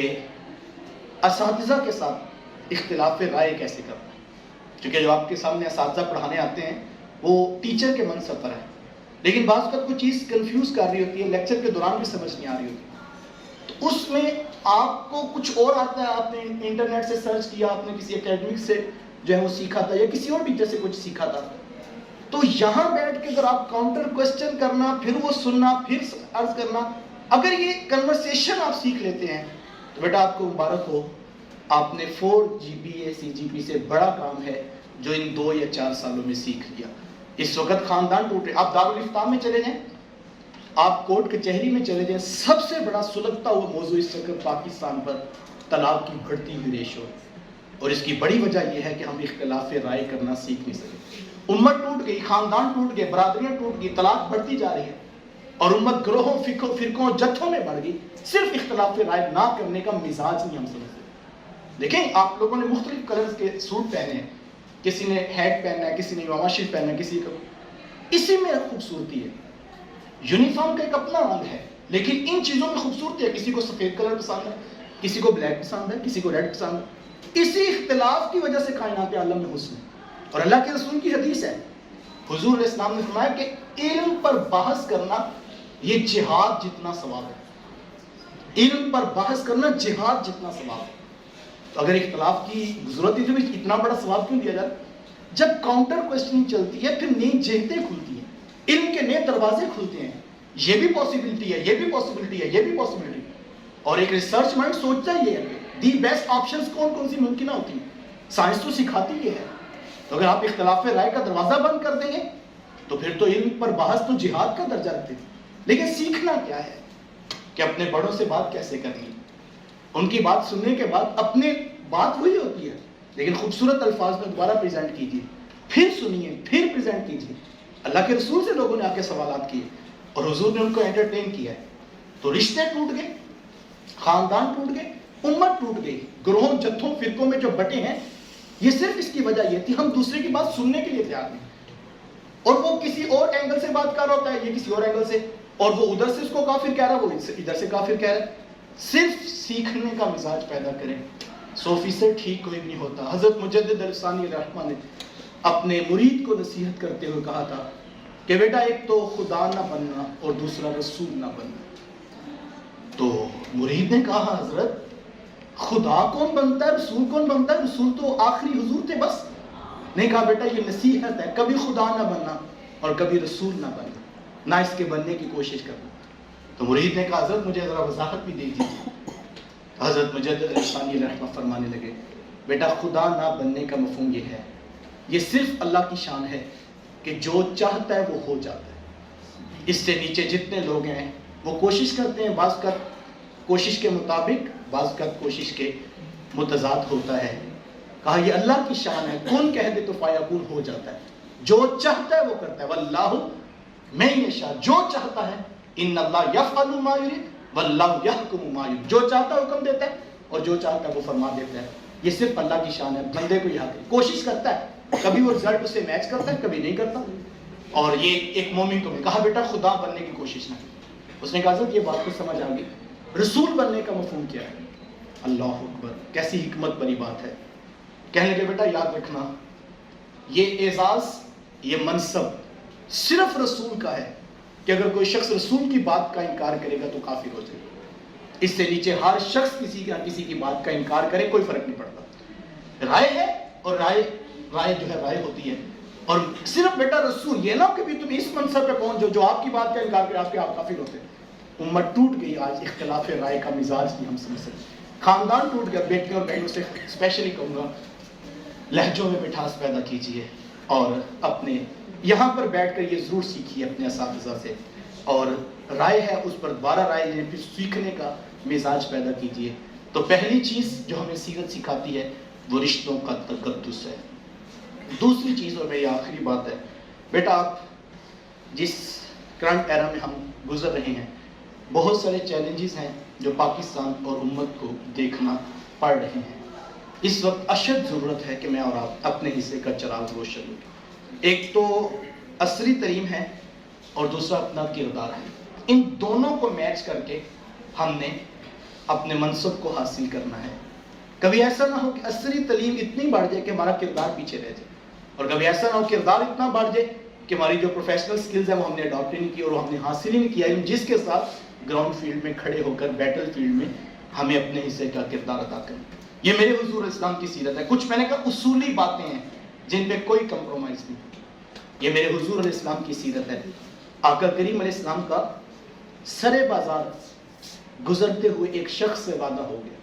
اساتذہ کے ساتھ اختلاف رائے کیسے کرنا ہے، کیونکہ جو آپ کے سامنے اساتذہ پڑھانے آتے ہیں وہ ٹیچر کے منصب پر ہے، لیکن بعض اوقات کوئی چیز کنفیوز کر رہی ہوتی ہے، لیکچر کے دوران بھی سمجھ نہیں آ رہی ہوتی، تو اس میں آپ کو کچھ اور آتا ہے، آپ نے انٹرنیٹ سے سرچ کیا، آپ نے کسی اکیڈمک سے جو ہے وہ سیکھا تھا یا کسی اور ٹیچر سے کچھ سیکھا تھا، تو یہاں بیٹھ کے اگر آپ کاؤنٹر کوسچن کرنا، پھر وہ سننا، پھر عرض کرنا، اگر یہ کنورسیشن آپ سیکھ لیتے ہیں تو بیٹا آپ کو مبارک ہو، آپ نے 4 GPA CGP سے بڑا کام ہے جو ان 2 یا 4 سالوں میں سیکھ لیا۔ اس وقت خاندان ٹوٹ رہے، آپ دارالفتاح میں چلے جائیں، آپ کورٹ کچہری میں چلے جائیں، سب سے بڑا سلگتا ہوا موضوع اس وقت پاکستان پر طلاق کی بڑھتی ہوئی ریشو، اور اس کی بڑی وجہ یہ ہے کہ ہم اختلاف رائے کرنا سیکھ نہیں سکے۔ امت ٹوٹ گئی، خاندان ٹوٹ گئے، برادریاں ٹوٹ گئی، طلاق بڑھتی جا رہی ہے، اور امت گروہوں فرقوں جتھوں میں بڑھ گئی، صرف اختلاف رائے نہ کرنے کا مزاج نہیں ہم سمجھتے۔ دیکھیں آپ لوگوں نے مختلف کلرز کے سوٹ پہنے ہیں، کسی نے ہیٹ پہننا ہے، کسی نے امامہ شریف پہننا ہے، کسی کو، اسی میں خوبصورتی ہے۔ یونیفارم کا ایک اپنا رنگ ہے، لیکن ان چیزوں میں خوبصورتی ہے، کسی کو سفید کلر پسند ہے، کسی کو بلیک پسند ہے، کسی کو ریڈ پسند ہے، اسی اختلاف کی وجہ سے کائنات عالم میں حسن ہے۔ اور اللہ کے رسول کی حدیث ہے، حضور علیہ السلام نے فرمایا کہ علم پر بحث کرنا یہ جہاد جتنا ثواب ہے، علم پر بحث کرنا جہاد جتنا ثواب ہے۔ تو اگر اختلاف کی ضرورت ہے تو اتنا بڑا ثواب کیوں دیا جاتا؟ جب کاؤنٹر کوسچننگ چلتی ہے پھر نئی جہتیں کھلتی ہیں، علم کے نئے دروازے کھلتے ہیں، یہ بھی پاسبلٹی ہے، یہ بھی پاسبلٹی ہے، یہ بھی پاسبلٹی ہے، اور ایک ریسرچ مائنڈ سوچتا یہ ہے کہ دی بیسٹ آپشنز کون کون سی ممکنہ ہوتی ہیں، سائنس تو سکھاتی یہ ہے۔ تو اگر آپ اختلاف رائے کا دروازہ بند کر دیں گے تو پھر تو علم پر بحث تو جہاد کا درجہ رکھتے ہیں۔ لیکن سیکھنا کیا ہے کہ اپنے بڑوں سے بات کیسے کرنی ہے، ان کی بات سننے کے بعد اپنے بات وہی ہوتی ہے لیکن خوبصورت الفاظ میں دوبارہ پریزنٹ کیجیے، پھر سنیے، پھر پریزنٹ کیجیے۔ اللہ کے رسول سے لوگوں نے آ کے سوالات کیے اور حضور نے ان کو انٹرٹین کیا ہے، تو رشتے ٹوٹ گئے، خاندان ٹوٹ گئے، امت ٹوٹ گئی، گروہوں جتھوں فرقوں میں جو بٹے ہیں، یہ صرف اس کی وجہ یہ تھی ہم دوسرے کی بات سننے کے لیے تیار نہیں، اور وہ کسی اور اینگل سے بات کر رہا ہوتا ہے، یہ کسی اور اینگل سے، اور وہ ادھر سے اس کو کافر کہہ رہا ہے، وہ ادھر سے کافر کہہ رہا ہے۔ صرف سیکھنے کا مزاج پیدا کریں، 100% ٹھیک کوئی نہیں ہوتا. حضرت مجدد الثانی رحمہ نے اپنے مرید کو نصیحت کرتے ہوئے کہا تھا کہ بیٹا ایک تو خدا نہ بننا اور دوسرا رسول نہ بننا. تو مرید نے کہا حضرت خدا کون بنتا ہے، رسول کون بنتا ہے؟ رسول تو آخری حضور تھے بس. نہیں کہا بیٹا یہ نصیحت ہے، کبھی خدا نہ بننا اور کبھی رسول نہ بننا، نہ اس کے بننے کی کوشش کرنا. تو مرید نے کہا حضرت مجھے ذرا وضاحت بھی دے دیجیے. حضرت مجدد الثانی رحمہ فرمانے لگے بیٹا خدا نہ بننے کا مفہوم یہ ہے، یہ صرف اللہ کی شان ہے کہ جو چاہتا ہے وہ ہو جاتا ہے. اس سے نیچے جتنے لوگ ہیں وہ کوشش کرتے ہیں، بعض کا کوشش کے مطابق، بعض کا کوشش کے متضاد ہوتا ہے. کہا یہ اللہ کی شان ہے، کون کہہ دے تو فیکون ہو جاتا ہے، جو چاہتا ہے وہ کرتا ہے. واللہ من یشاء، جو چاہتا ہے، ان اللہ یفعل ما یرید واللہ یحکم ما یرید، جو چاہتا ہے حکم دیتا ہے اور جو چاہتا ہے وہ فرما دیتا ہے. یہ صرف اللہ کی شان ہے. بندے کو یہاں کوشش کرتا ہے، کبھی وہ رزلٹ اسے میچ کرتا ہے کبھی نہیں کرتا. اور یہ ایک مومن کو بھی کہا بیٹا خدا بننے کی کوشش نہ. اس نے کہا حضرت یہ بات کو سمجھ آ گئی، رسول بننے کا مفہوم کیا ہے؟ اللہ اکبر، کیسی حکمت بری بات ہے. کہنے لگے بیٹا یاد رکھنا یہ اعزاز، یہ منصب صرف رسول کا ہے کہ اگر کوئی شخص رسول کی بات کا انکار کرے گا تو کافر ہو جائے گا. اس سے نیچے ہر شخص کسی کی بات کا انکار کرے کوئی فرق نہیں پڑتا. رائے ہے اور رائے جو ہے رائے ہوتی ہے. اور صرف بیٹا رسول، یہ نہ کہ بھی تم اس منصب پہ پہنچ جو آپ کی بات کا انکار کرے آپ کافر ہوتے. امت ٹوٹ گئی آج اختلاف رائے کا مزاج نہیں ہم سمجھ سکتے. خاندان ٹوٹ گیا. بیٹیوں اور بہنوں سے اسپیشلی کہوں گا لہجوں میں مٹھاس پیدا کیجیے اور اپنے یہاں پر بیٹھ کر یہ ضرور سیکھیے اپنے اساتذہ سے، اور رائے ہے اس پر دوبارہ رائے لینے پھر سیکھنے کا مزاج پیدا کیجیے. تو پہلی چیز جو ہمیں سیرت سکھاتی ہے وہ رشتوں کا تقدس ہے. دوسری چیز اور میری آخری بات ہے بیٹا، آپ جس کرنٹ ایرا میں ہم گزر رہے ہیں بہت سارے چیلنجز ہیں جو پاکستان اور امت کو دیکھنا پڑ رہے ہیں. اس وقت اشد ضرورت ہے کہ میں اور آپ اپنے حصے کا چراغ روشن ہوں. ایک تو عصری تریم ہے اور دوسرا اپنا کردار ہے. ان دونوں کو میچ کر کے ہم نے اپنے منصب کو حاصل کرنا ہے. کبھی ایسا نہ ہو کہ عصری تعلیم اتنی بڑھ جائے کہ ہمارا کردار پیچھے رہ جائے، اور کبھی ایسا نہ ہو کردار اتنا بڑھ جائے کہ ہماری جو پروفیشنل سکلز ہیں وہ ہم نے اڈاپٹ ہی نہیں کی اور ہم نے حاصل ہی نہیں کیا، جس کے ساتھ گراؤنڈ فیلڈ میں کھڑے ہو کر بیٹل فیلڈ میں ہمیں اپنے حصے کا کردار ادا کرنا. یہ میرے حضور اسلام کی سیرت ہے. کچھ میں نے کہا اصولی باتیں ہیں جن پہ کوئی کمپرومائز نہیں. یہ میرے حضور علیہ السلام کی سیرت ہے. آقا کریم علیہ السلام کا سرے بازار گزرتے ہوئے ایک شخص سے وعدہ ہو گیا.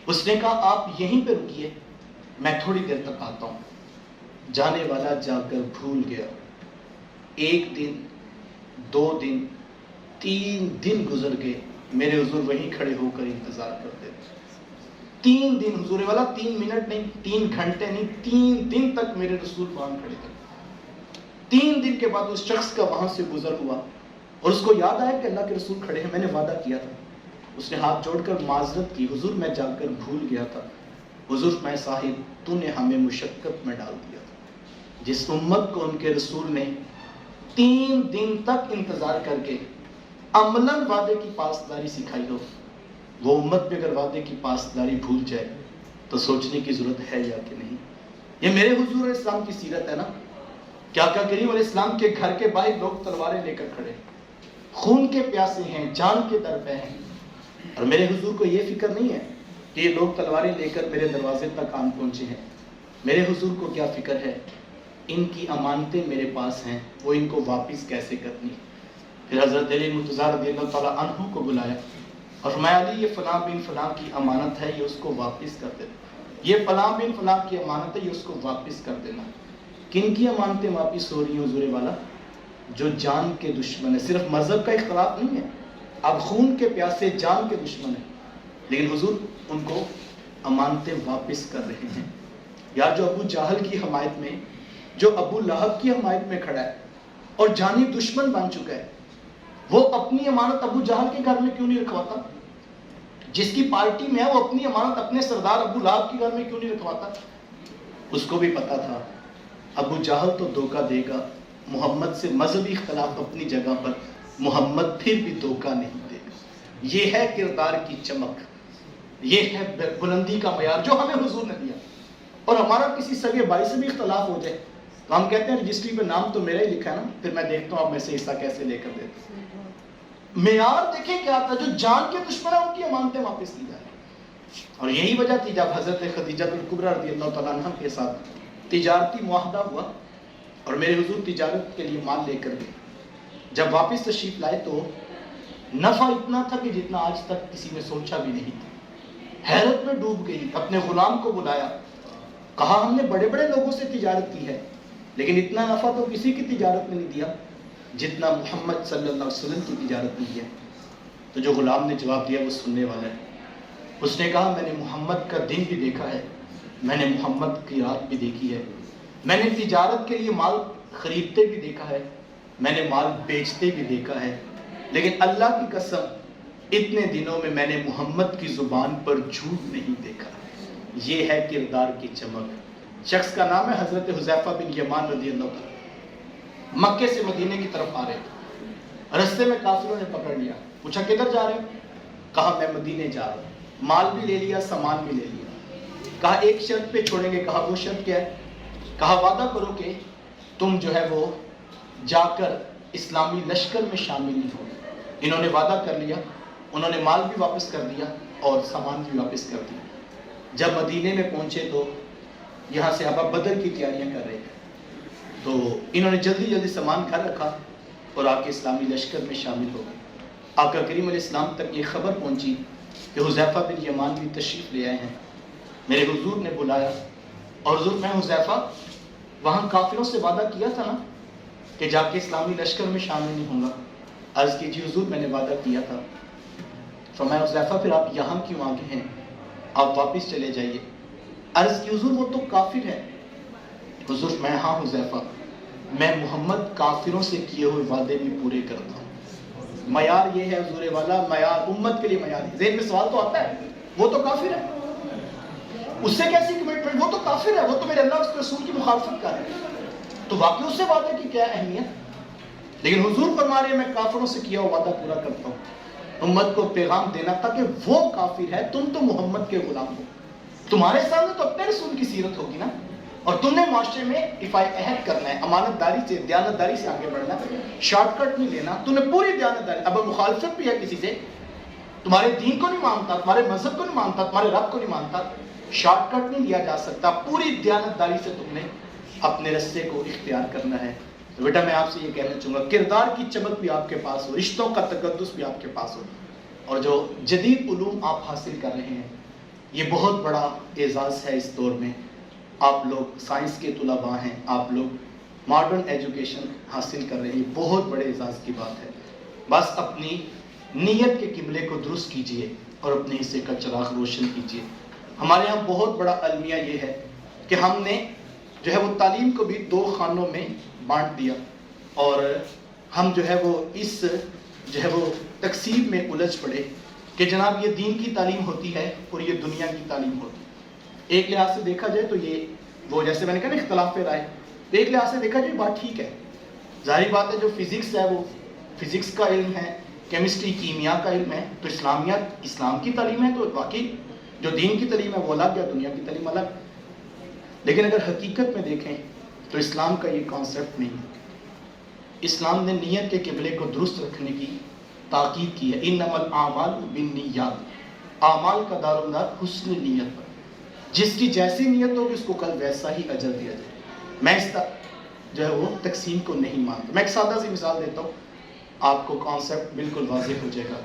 اس نے کہا آپ یہیں پہ رکیے، میں تھوڑی دیر تک آتا ہوں. جانے والا جا کر بھول گیا. 1 دن 2 دن 3 دن گزر گئے. میرے حضور وہیں کھڑے ہو کر انتظار کرتے تھے. 3 دن حضور والا 3 منٹ نہیں، 3 گھنٹے نہیں، 3 دن تک میرے رسول وہاں کھڑے تھے. 3 دن کے بعد اس شخص کا وہاں سے گزر ہوا اور اس کو یاد آیا کہ اللہ کے رسول کھڑے ہیں، میں نے وعدہ کیا تھا. اس نے ہاتھ جوڑ کر معذرت کی، حضور میں جا کر بھول گیا تھا. حضور میں صاحب تو نے ہمیں مشقت میں ڈال دیا تھا. جس امت کو ان کے رسول نے 3 دن تک انتظار کر کے عملاً وعدے کی پاسداری سکھائی ہو، وہ امت پہ اگر وعدے کی پاسداری بھول جائے تو سوچنے کی ضرورت ہے یا کہ نہیں. یہ میرے حضور علیہ السلام کی سیرت ہے نا. کیا آقا کریم علیہ السلام کے گھر کے باہر لوگ تلواریں لے کر کھڑے، خون کے پیاسے ہیں، جان کے در پہ ہیں، اور میرے حضور کو یہ فکر نہیں ہے کہ یہ لوگ تلواریں لے کر میرے دروازے تک آن پہنچے ہیں. میرے حضور کو کیا فکر ہے، ان کی امانتیں میرے پاس ہیں، وہ ان کو واپس کیسے کرنی. پھر حضرت علی مرتضیٰ رضی اللہ تعالیٰ عنہ کو بلایا اور فرمایا علی یہ فلاں بن فلاں کی امانت ہے، یہ اس کو واپس کر دینا. یہ فلاں بن فلاں کی امانت ہے، یہ اس کو واپس کر دینا. کن کی امانتیں واپس ہو رہی ہیں حضور والا؟ جو جان کے دشمن ہے. صرف مذہب کا اختلاف نہیں ہے، اب خون کے پیاسے جان کے دشمن ہیں، لیکن حضور ان کو امانتیں واپس کر رہے ہیں. یا جو ابو جہل کی حمایت میں، جو ابو لہب کی حمایت میں کھڑا ہے اور جانی دشمن بن چکا ہے، وہ اپنی امانت ابو جہل کے گھر میں کیوں نہیں رکھواتا؟ جس کی پارٹی میں ہے وہ اپنی امانت اپنے سردار ابو لہب کے گھر میں کیوں نہیں رکھواتا؟ اس کو بھی پتا تھا ابو جہل تو دھوکہ دے گا محمد سے، مذہبی اختلاف اپنی جگہ پر، محمد پھر بھی دھوکہ نہیں دے گا. یہ ہے کردار کی چمک. یہ ہے بلندی کا معیار جو ہمیں حضور نے دیا. اور ہمارا کسی سگے بھائی سے بھی اختلاف ہو جائے تو ہم کہتے ہیں رجسٹری پہ نام تو میرا ہی لکھا ہے نا, پھر میں دیکھتا ہوں آپ میں سے حصہ کیسے لے کر دیتے. معیار دیکھیں کیا تھا, جو جان کے دشمن ہیں ان کی امانتیں واپس کی جائیں. اور یہی وجہ تھی جب حضرت خدیجہ الکبریٰ رضی اللہ تعالیٰ عنہ کے ساتھ تجارتی معاہدہ ہوا اور میرے حضور تجارت کے لیے مال لے کر گئے. جب واپس تشریف لائے تو نفع اتنا تھا کہ جتنا آج تک کسی نے سوچا بھی نہیں تھا. حیرت میں ڈوب گئی, اپنے غلام کو بلایا, کہا ہم نے بڑے بڑے لوگوں سے تجارت کی ہے لیکن اتنا نفع تو کسی کی تجارت میں نہیں دیا جتنا محمد صلی اللہ علیہ وسلم کی تجارت میں دیا. تو جو غلام نے جواب دیا وہ سننے والا ہے. اس نے کہا میں نے محمد کا دن بھی دیکھا ہے, میں نے محمد کی رات بھی دیکھی ہے, میں نے تجارت کے لیے مال خریدتے بھی دیکھا ہے, میں نے مال بیچتے بھی دیکھا ہے, لیکن اللہ کی قسم اتنے دنوں میں میں نے محمد کی زبان پر جھوٹ نہیں دیکھا. یہ ہے کردار کی چمک. شخص کا نام ہے حضرت حذیفہ بن یمان رضی اللہ عنہ. مکے سے مدینے کی طرف آ رہے تھے, رستے میں کافروں نے پکڑ لیا, پوچھا کدھر جا رہے ہیں؟ کہا میں مدینے جا رہا ہوں. مال بھی لے لیا, سامان بھی لے لیا. کہا ایک شرط پہ چھوڑیں گے. کہا وہ شرط کیا ہے؟ کہا وعدہ کرو کہ تم جو ہے وہ جا کر اسلامی لشکر میں شامل نہیں ہو. انہوں نے وعدہ کر لیا, انہوں نے مال بھی واپس کر دیا اور سامان بھی واپس کر دیا. جب مدینے میں پہنچے تو یہاں سے صحابہ بدر کی تیاریاں کر رہے تھے, تو انہوں نے جلدی جلدی سامان گھر رکھا اور آ کے اسلامی لشکر میں شامل ہو گئے. آقا کریم علیہ السلام تک یہ خبر پہنچی کہ حذیفہ بن یمان بھی تشریف لے آئے ہیں. میرے حضور نے بلایا اور حضور میں حذیفہ وہاں کافروں سے وعدہ کیا تھا نا کہ جا کے اسلامی لشکر میں شامل نہیں ہوں گا. عرض کیجیے حضور میں نے وعدہ کیا تھا. فرمایا حذیفہ پھر آپ یہاں کیوں آ گئے ہیں, آپ واپس چلے جائیے. عرض کی حضور وہ تو کافر ہے. حضور میں ہاں حذیفہ, میں محمد کافروں سے کیے ہوئے وعدے بھی پورے کرتا ہوں. معیار یہ ہے حضور والا, معیار امت کے لیے معیار ہے. ذہن میں سوال تو آتا ہے وہ تو کافر ہے, اس سے کیسی کمٹمنٹ, وہ تو کافر ہے, وہ تو میرے اللہ اس کے رسول کی مخالفت کر رہا ہے, تو واقعی اس سے وعدے کی کیا اہمیت. لیکن حضور فرما رہے ہیں میں کافروں سے کیا ہوا وعدہ پورا کرتا ہوں. امت کو پیغام دینا تھا کہ وہ کافر ہے, تم تو محمد کے غلام ہو. تمہارے سامنے تو اپنے رسول کی سیرت ہوگی نا, اور تم نے معاشرے میں افائی عہد کرنا ہے, امانت داری سے دیانت داری سے آگے بڑھنا, شارٹ کٹ نہیں لینا. تم نے پوری دیانت داری, اب مخالفت بھی ہے کسی سے, تمہارے دین کو نہیں مانتا, تمہارے مذہب کو نہیں مانتا, تمہارے رب کو نہیں مانتا, شارٹ کٹ نہیں لیا جا سکتا. پوری دیانت داری سے تم نے اپنے رستے کو اختیار کرنا ہے. تو بیٹا میں آپ سے یہ کہنا چاہوں گا کردار کی چمک بھی آپ کے پاس ہو, رشتوں کا تقدس بھی آپ کے پاس ہو, اور جو جدید علوم آپ حاصل کر رہے ہیں یہ بہت بڑا اعزاز ہے. اس دور میں آپ لوگ سائنس کے طلباء ہیں, آپ لوگ ماڈرن ایجوکیشن حاصل کر رہے ہیں, یہ بہت بڑے اعزاز کی بات ہے. بس اپنی نیت کے قبلے کو درست کیجئے اور اپنے حصے کا چراغ روشن کیجئے. ہمارے ہاں بہت بڑا المیہ یہ ہے کہ ہم نے جو ہے وہ تعلیم کو بھی 2 خانوں میں بانٹ دیا, اور ہم جو ہے وہ اس جو ہے وہ تقسیم میں الجھ پڑے کہ جناب یہ دین کی تعلیم ہوتی ہے اور یہ دنیا کی تعلیم ہوتی ہے. ایک لحاظ سے دیکھا جائے تو یہ وہ جیسے میں نے کہا نا اختلاف رائے, تو ایک لحاظ سے دیکھا جائے بات ٹھیک ہے. ظاہر بات ہے جو فزکس ہے وہ فزکس کا علم ہے, کیمسٹری کیمیا کا علم ہے, تو اسلامیات اسلام کی تعلیم ہے, تو واقعی جو دین کی تعلیم ہے وہ الگ ہے, دنیا کی تعلیم الگ. لیکن اگر حقیقت میں دیکھیں تو اسلام کا یہ کانسیپٹ نہیں ہے. اسلام نے نیت کے قبلے کو درست رکھنے کی تاکید کی ہے. انما الاعمال بالنیات, اعمال کا دار و مدار حسن نیت پر, جس کی جیسی نیت ہوگی اس کو کل ویسا ہی اجر دیا جائے. میں اس جو ہے وہ تقسیم کو نہیں مانتا. میں ایک سادہ سی مثال دیتا ہوں, آپ کو کانسیپٹ بالکل واضح ہو جائے گا.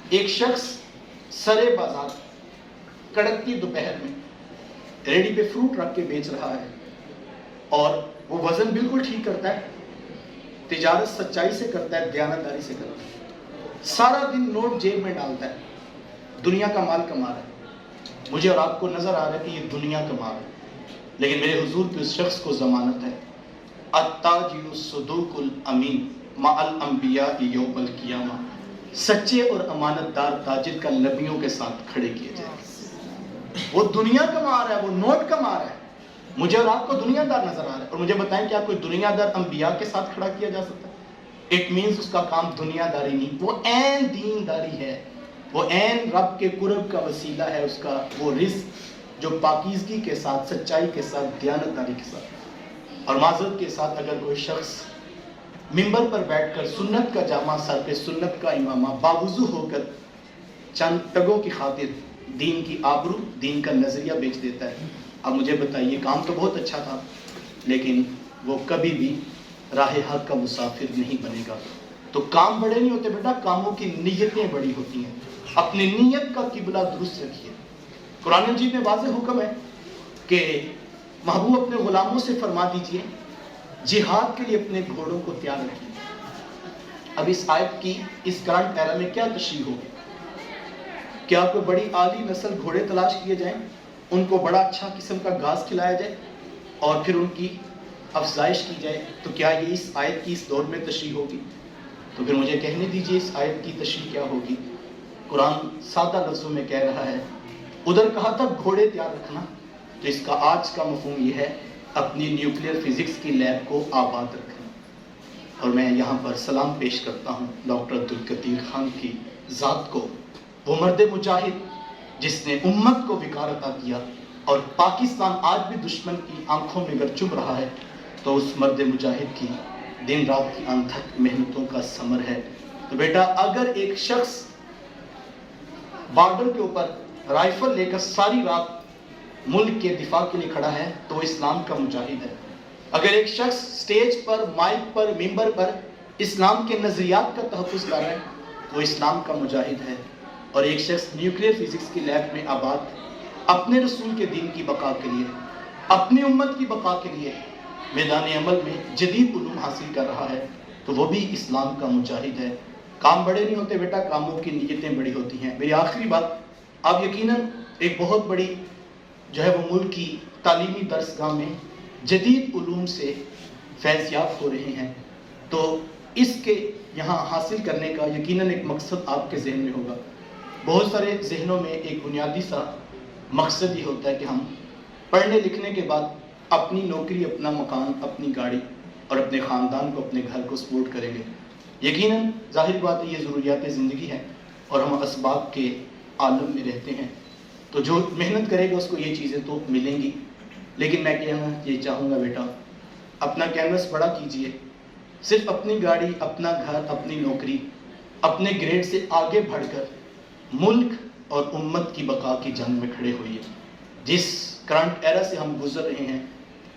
ایک شخص سرے بازار کڑکتی دوپہر میں ریڈی پہ فروٹ رکھ کے بیچ رہا ہے, اور وہ وزن بالکل ٹھیک کرتا ہے, تجارت سچائی سے کرتا ہے, دیانت داری سے کرتا ہے, سارا دن نوٹ جیب میں ڈالتا ہے, دنیا کا مال کما رہا ہے. مجھے اور آپ کو نظر آ رہا ہے کہ یہ دنیا کا مال ہے, لیکن میرے حضور پہ اس شخص کو ضمانت ہے, التاجر الصدوق الامین مع الانبیاء یوم القیامہ, سچے اور امانت دار تاجر کا نبیوں کے ساتھ کھڑے کیے جائے. وہ دنیا کما رہا ہے, وہ نوٹ کما رہا ہے, مجھے اور آپ کو دنیا دار نظر آ رہا ہے, اور مجھے بتائیں کیا کوئی دنیا دار انبیاء کے ساتھ کھڑا کیا جا سکتا ہے؟ اٹ مینز اس کا کام دنیا داری نہیں, وہ عین دین داری ہے. وہ عین رب کے قرب کا وسیلہ ہے، اس کا وہ رزق جو پاکیزگی کے ساتھ، سچائی کے ساتھ، دیانتداری کے ساتھ اور معذرت کے ساتھ اگر کوئی شخص ممبر پر بیٹھ کر سنت کا جامع سر پہ، سنت کا امامہ باوضو ہو کر چند ٹگوں کی خاطر دین کی آبرو، دین کا نظریہ بیچ دیتا ہے، اب مجھے بتائیے کام تو بہت اچھا تھا لیکن وہ کبھی بھی راہ حق کا مسافر نہیں بنے گا۔ تو کام بڑے نہیں ہوتے بیٹا، کاموں کی نیتیں بڑی ہوتی ہیں۔ اپنی نیت کا قبلہ درست رکھیے۔ قرآن مجید میں واضح حکم ہے کہ محبوب اپنے غلاموں سے فرما دیجئے جہاد کے لیے اپنے گھوڑوں کو تیار رکھیے۔ اب اس آیت کی اس کرنٹ ایرا میں کیا تشریح ہوگی؟ کیا کوئی بڑی عالی نسل گھوڑے تلاش کیے جائیں، ان کو بڑا اچھا قسم کا گھاس کھلایا جائے اور پھر ان کی افزائش کی جائے؟ تو کیا یہ اس آیت کی اس دور میں تشریح ہوگی؟ تو پھر مجھے کہنے دیجئے اس آیت کی تشریح کیا ہوگی۔ قرآن سادہ لفظوں میں کہہ رہا ہے، ادھر کہا تھا گھوڑے تیار رکھنا، تو اس کا آج کا مفہوم یہ ہے اپنی نیوکلیئر فزکس کی لیب کو آباد رکھنا۔ اور میں یہاں پر سلام پیش کرتا ہوں ڈاکٹر عبدالقدیر خان کی ذات کو، وہ مرد مجاہد جس نے امت کو وقار عطا کیا، اور پاکستان آج بھی دشمن کی آنکھوں میں اگر چبھ رہا ہے تو اس مرد مجاہد کی دن رات کی انتھک محنتوں کا ثمر ہے۔ تو بیٹا اگر ایک شخص بارڈر کے اوپر رائفل لے کر ساری رات ملک کے دفاع کے لیے کھڑا ہے تو وہ اسلام کا مجاہد ہے۔ اگر ایک شخص سٹیج پر، مائک پر، ممبر پر اسلام کے نظریات کا تحفظ کر رہا ہے وہ اسلام کا مجاہد ہے۔ اور ایک شخص نیوکلیئر فزکس کی لیب میں آباد اپنے رسول کے دین کی بقا کے لیے، اپنی امت کی بقا کے لیے میدان عمل میں جدید علوم حاصل کر رہا ہے تو وہ بھی اسلام کا مجاہد ہے۔ کام بڑے نہیں ہوتے بیٹا، کاموں کی نیتیں بڑی ہوتی ہیں۔ میری آخری بات، آپ یقیناً ایک بہت بڑی جو ہے وہ ملک کی تعلیمی درسگاہ میں جدید علوم سے فیض یاب ہو رہے ہیں، تو اس کے یہاں حاصل کرنے کا یقیناً ایک مقصد آپ کے ذہن میں ہوگا۔ بہت سارے ذہنوں میں ایک بنیادی سا مقصد یہ ہوتا ہے کہ ہم پڑھنے لکھنے کے بعد اپنی نوکری، اپنا مکان، اپنی گاڑی اور اپنے خاندان کو، اپنے گھر کو سپورٹ کریں گے۔ یقیناً ظاہر بات ہے یہ ضروریات زندگی ہے اور ہم اسباب کے عالم میں رہتے ہیں، تو جو محنت کرے گا اس کو یہ چیزیں تو ملیں گی۔ لیکن میں کہنا یہ چاہوں گا بیٹا، اپنا کینوس بڑا کیجئے، صرف اپنی گاڑی، اپنا گھر، اپنی نوکری، اپنے گریڈ سے آگے بڑھ کر ملک اور امت کی بقا کی جنگ میں کھڑے ہوئیے۔ جس کرنٹ ایرا سے ہم گزر رہے ہیں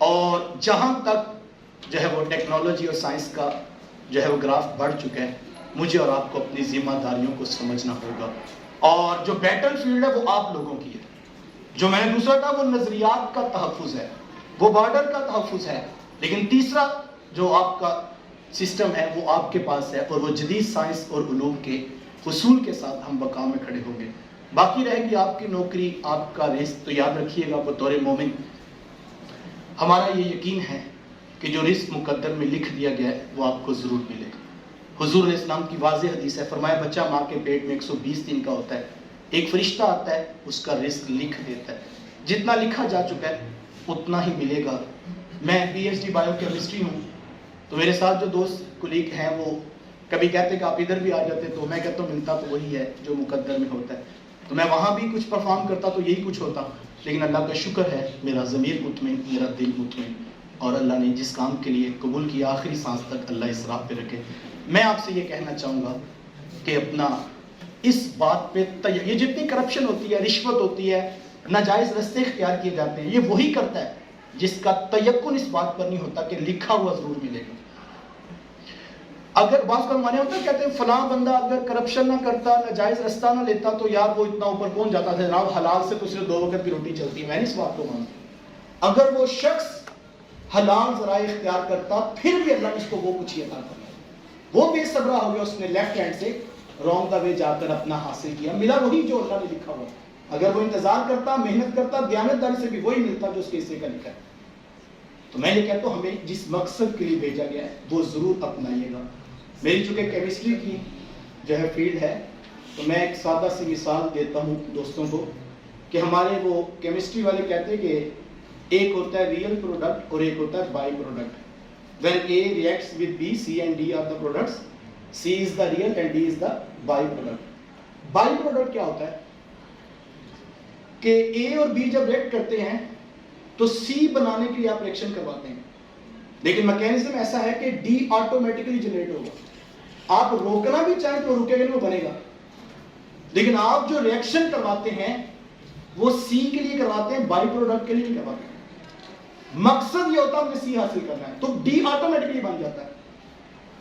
اور جہاں تک جو ہے وہ ٹیکنالوجی اور سائنس کا جو ہے وہ گراف بڑھ چکا ہے، مجھے اور آپ کو اپنی ذمہ داریوں کو سمجھنا ہوگا، اور جو بیٹل فیلڈ ہے وہ آپ لوگوں کی ہے۔ جو میں نے دوسرا کہا وہ نظریات کا تحفظ ہے، وہ بارڈر کا تحفظ ہے، لیکن تیسرا جو آپ کا سسٹم ہے وہ آپ کے پاس ہے، اور وہ جدید سائنس اور علوم کے حصول کے ساتھ ہم بقا میں کھڑے ہوں گے۔ باقی رہے گی آپ کی نوکری، آپ کا رزق، تو یاد رکھیے گا بطور مومن ہمارا یہ یقین ہے کہ جو رزق مقدر میں لکھ دیا گیا ہے وہ آپ کو ضرور ملے گا۔ حضور علیہ السلام کی واضح حدیث ہے، فرمایا بچہ ماں کے پیٹ میں 120 دن کا ہوتا ہے، ایک فرشتہ آتا ہے اس کا رزق لکھ دیتا ہے، جتنا لکھا جا چکا ہے اتنا ہی ملے گا۔ میں P H D biochemistry ہوں، تو میرے ساتھ جو دوست کلیگ ہیں وہ کبھی کہتے کہ آپ ادھر بھی آ جاتے، تو میں کہتا ہوں ملتا تو وہی ہے جو مقدر میں ہوتا ہے، تو میں وہاں بھی کچھ پرفارم کرتا تو یہی کچھ ہوتا، لیکن اللہ کا شکر ہے میرا ضمیر مطمئن، میرا دل مطمئن، اور اللہ نے جس کام کے لیے قبول کیا آخری سانس تک اللہ اس راہ پہ رکھے۔ میں آپ سے یہ کہنا چاہوں گا کہ اپنا اس بات پہ یہ جتنی کرپشن ہوتی ہے، رشوت ہوتی ہے، ناجائز رستے اختیار کیے جاتے ہیں، یہ وہی کرتا ہے جس کا تیقن اس بات پر نہیں ہوتا کہ لکھا ہوا ضرور ملے گا۔ اگر بعض کا مانے ہوتا ہے، کہتے ہیں فلاں بندہ اگر کرپشن نہ کرتا، ناجائز رستہ نہ لیتا تو یار وہ اتنا اوپر پہنچ جاتا تھا، جناب حلال سے تو صرف 2 وقت کی روٹی چلتی ہے۔ میں اس بات کو مانتا، اگر وہ شخص حلال ذرائع اختیار کرتا پھر بھی اللہ نے اس کو وہ کچھ ہی عطا کرنا، وہ بے صبرا ہو گیا، اس نے لیفٹ ہینڈ سے رونگ دا وے جا کر اپنا حاصل کیا، ملا وہی جو اللہ نے لکھا ہوا۔ اگر وہ انتظار کرتا، محنت کرتا، دیانتداری سے بھی وہی ملتا جو اس کے حصے کا لکھا ہے۔ تو میں یہ کہتا ہوں ہمیں جس مقصد کے لیے بھیجا گیا ہے وہ ضرور اپنائیے گا۔ میری چونکہ کیمسٹری کی جو ہے فیلڈ ہے، تو میں ایک سادہ سی مثال دیتا ہوں دوستوں کو کہ ہمارے وہ کیمسٹری والے کہتے ہیں کہ ایک ہوتا ہے ریئل پروڈکٹ اور ایک ہوتا ہے by product. When A reacts with B, C and D are the products. C is the real and D is the byproduct. By product کیا ہوتا ہے کہ اے اور بی جب ریئیکٹ کرتے ہیں تو سی بنانے کے لیے آپ ریئیکشن کرواتے ہیں، لیکن میکینزم ایسا ہے کہ ڈی آٹومیٹکلی جنریٹ ہوگا، آپ روکنا بھی چاہیں تو رکے گا نہیں، وہ بنے گا، لیکن آپ جو ریئیکشن کرواتے ہیں وہ سی کے لیے کرواتے ہیں، بائی پروڈکٹ کے لیے نہیں کرواتے ہیں۔ مقصد یہ ہوتا ہے ہم نے سی حاصل کرنا ہے، تو ڈی آٹومیٹکلی بن جاتا ہے۔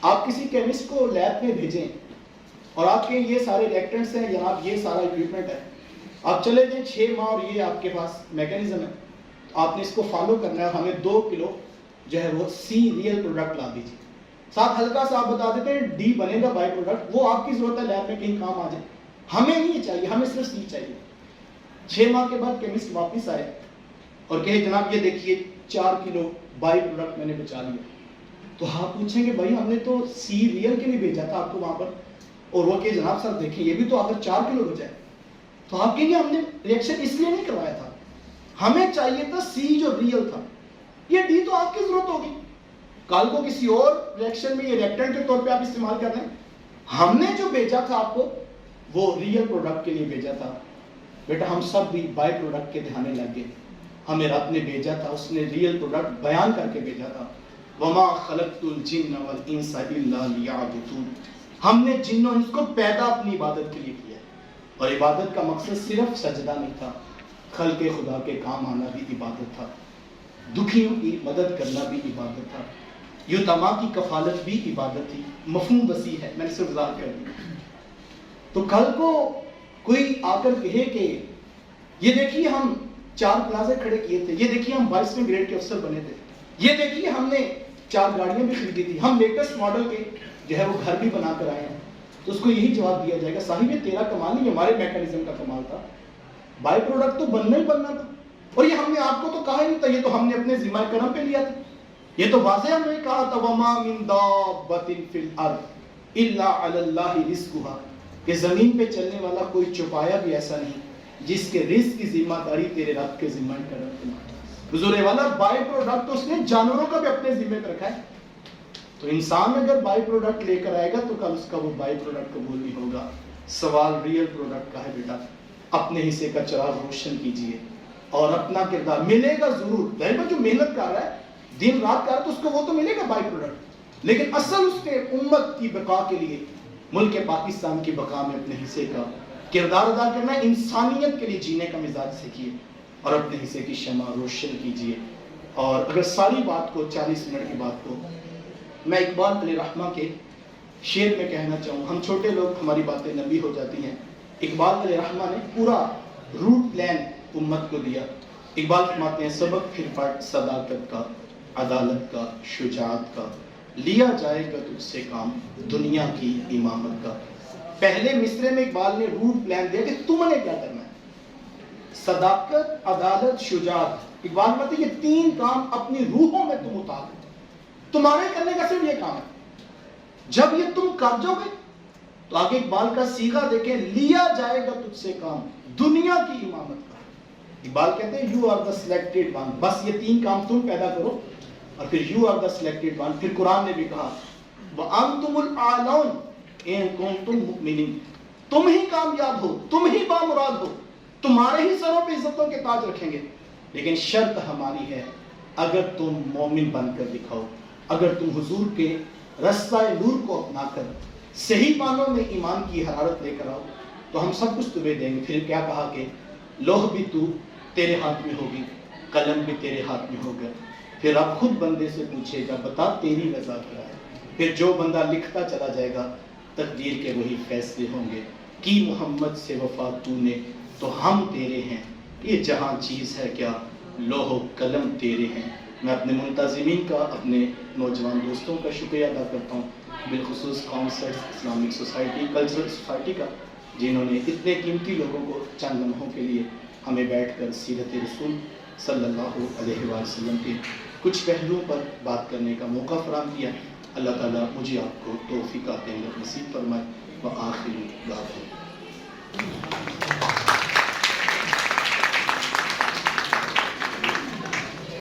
آپ کسی کیمسٹ کو لیب میں بھیجیں اور آپ کے یہ سارے ریئیکٹنٹس ہیں یا آپ یہ سارا اکوپمنٹ ہے، آپ چلے جائیں 6 ماہ اور یہ آپ کے پاس میکینزم ہے، آپ نے اس کو فالو کرنا ہے، ہمیں 2 کلو جو ہے وہ سی ریئل پروڈکٹ لا دیجیے، ساتھ ہلکا سا آپ بتا دیتے ہیں ڈی بنے گا بائی پروڈکٹ، وہ آپ کی ضرورت ہے لیب میں کہیں کام آ جائے، ہمیں نہیں چاہیے، ہمیں صرف سی چاہیے۔ 6 ماہ کے بعد کیمسٹ واپس آئے اور کہے جناب یہ دیکھیے 4 کلو بائی پروڈکٹ میں نے بچا لیا، تو آپ پوچھیں گے بھائی ہم نے تو سی ریئل کے لیے بھیجا تھا آپ کو وہاں پر، اور وہ کہ جناب سر دیکھیں یہ بھی تو آخر 4 کلو بچا ہے، تو آپ کہیں گے ہم نے ریئیکشن اس لیے نہیں کروایا تھا، ہمیں چاہیے تھا سی جو ریئل تھا، یہ ڈی تو آپ کی ضرورت ہوگی، کل کو کسی اور ریئیکشن میں یہ ریئیکٹنٹ کے طور پہ آپ استعمال کر رہے ہیں، ہم نے جو بھیجا تھا آپ کو وہ ریئل پروڈکٹ کے لیے بھیجا تھا۔ بیٹا ہم سب بھی بائی پروڈکٹ کے دھیانے لگ گئے، ہمیں رب نے بھیجا تھا، اس نے ریئل پروڈکٹ بیان کر کے بھیجا تھا، وما خلقت الجن والانس الا لیعبدون، ہم نے جن و انس کو پیدا اپنی عبادت کے لیے کیا، اور عبادت کا مقصد صرف سجدہ نہیں تھا، خلق خدا کے کام آنا بھی عبادت تھا، دکھیوں کی مدد کرنا بھی عبادت تھا، یتیماں کی کفالت بھی عبادت تھی، مفہوم وسیع ہے، میں نے صرف وضاحت کر دی۔ تو کل کو کوئی آ کر کہے کہ یہ دیکھیے ہم 4 پلازے کھڑے کیے تھے، یہ دیکھیے ہم 22ویں گریڈ کے افسر بنے تھے، یہ دیکھیے ہم نے 4 گاڑیاں بھی خریدی تھی، ہم لیٹسٹ ماڈل کے جو ہے وہ گھر بھی بنا کر آئے ہیں، تو اس کو یہی جواب دیا جائے گا صاحب یہ تیرا کمال نہیں، ہمارے میکینزم کا کمال تھا، بائی پروڈکٹ تو بننا ہی بننا تھا، اور یہ ہم نے آپ کو تو کہا ہی نہیں تھا، یہ تو ہم نے اپنے ذمہ کرم پہ لیا تھا، یہ تو واضح ہم نے کہا تھا وما من دابۃ فی الارض الا علی اللہ رزقها، کہ زمین پہ چلنے والا کوئی چوپایا بھی ایسا نہیں جس کے رزق کی ذمہ داری تیرے رب کے ذمہ کر رکھنا۔ حضور والا بائی پروڈکٹ تو اس نے جانوروں کا بھی اپنے ذمہ پہ رکھا ہے، تو انسان اگر بائی پروڈکٹ لے کر آئے گا تو کل اس کا وہ بائی پروڈکٹ قبول نہیں ہوگا۔ سوال ریئل پروڈکٹ کا ہے بیٹا، اپنے حصے کا چراغ روشن کیجئے اور اپنا کردار ملے گا ضرور، ظاہر جو محنت کر رہا ہے دن رات کر رہا ہے تو اس کو وہ تو ملے گا بائی پروڈکٹ، لیکن اصل اس کے امت کی بقا کے لیے، ملک پاکستان کی بقا میں اپنے حصے کا کردار ادا کرنا ہے، انسانیت کے لیے جینے کا مزاج سیکھیے اور اپنے حصے کی شمع روشن کیجئے۔ اور اگر ساری بات کو 40 منٹ کی بات کو میں اقبال علیہ رحمہ کے شعر میں کہنا چاہوں، ہم چھوٹے لوگ ہماری باتیں لمبی ہو جاتی ہیں، اقبال علیہ رحمہ نے پورا روٹ پلان امت کو دیا۔ اقبال فرماتے ہیں سبق پھر پڑھ صداقت کا، عدالت کا، شجاعت کا، لیا جائے گا تجھ سے کام دنیا کی امامت کا۔ پہلے مصرے میں اقبال نے روٹ پلان دیا کہ تم نے کیا کرنا ہے، صداقت، عدالت، شجاعت۔ اقبال کہتے ہیں یہ 3 کام اپنی روحوں میں تم اتار دو، تمہارے کرنے کا صرف یہ کام ہے، جب یہ تم کر جاؤ گے تو آگے اقبال کا صیغہ دیکھیں، لیا جائے گا تجھ سے کام دنیا کی امامت کا۔ اقبال کہتے ہیں you are the selected one, بس یہ 3 کام تم پیدا کرو اور پھر you are the selected one. پھر قرآن نے بھی کہا وَأَنْتُمُ الْأَعْلَوْنَ اِن كُنتُم مُؤْمِنِينَ، تم ہی کامیاب ہو، تم ہی بامراد ہو، تمہارے ہی سروں پہ عزتوں کے تاج رکھیں گے، لیکن شرط ہماری ہے اگر تم مومن بن کر دکھاؤ، اگر تم حضور کے رستہ نور کو اپنا کر صحیح معنوں میں ایمان کی حرارت لے کر آؤ تو ہم سب کچھ تمہیں دیں گے۔ پھر کیا کہا کہ لوح بھی تو تیرے ہاتھ میں ہوگی، قلم بھی تیرے ہاتھ میں ہوگا، پھر اب خود بندے سے پوچھے گا بتا تیری رضا کیا ہے، پھر جو بندہ لکھتا چلا جائے گا تقدیر کے وہی فیصلے ہوں گے، کی محمد سے وفا تو نے تو ہم تیرے ہیں، یہ جہاں چیز ہے کیا لوح و قلم تیرے ہیں۔ میں اپنے منتظمین کا، اپنے نوجوان دوستوں کا شکریہ ادا کرتا ہوں، بالخصوص council Islamic society, cultural society کا، جنہوں نے اتنے قیمتی لوگوں کو چند لمحوں کے لیے ہمیں بیٹھ کر سیرت رسول صلی اللہ علیہ وآلہ وسلم کے کچھ پہلوؤں پر بات کرنے کا موقع فراہم کیا۔ اللہ تعالیٰ مجھے آپ کو توفیق عطا نصیب فرمائے۔ وآخر دعوانا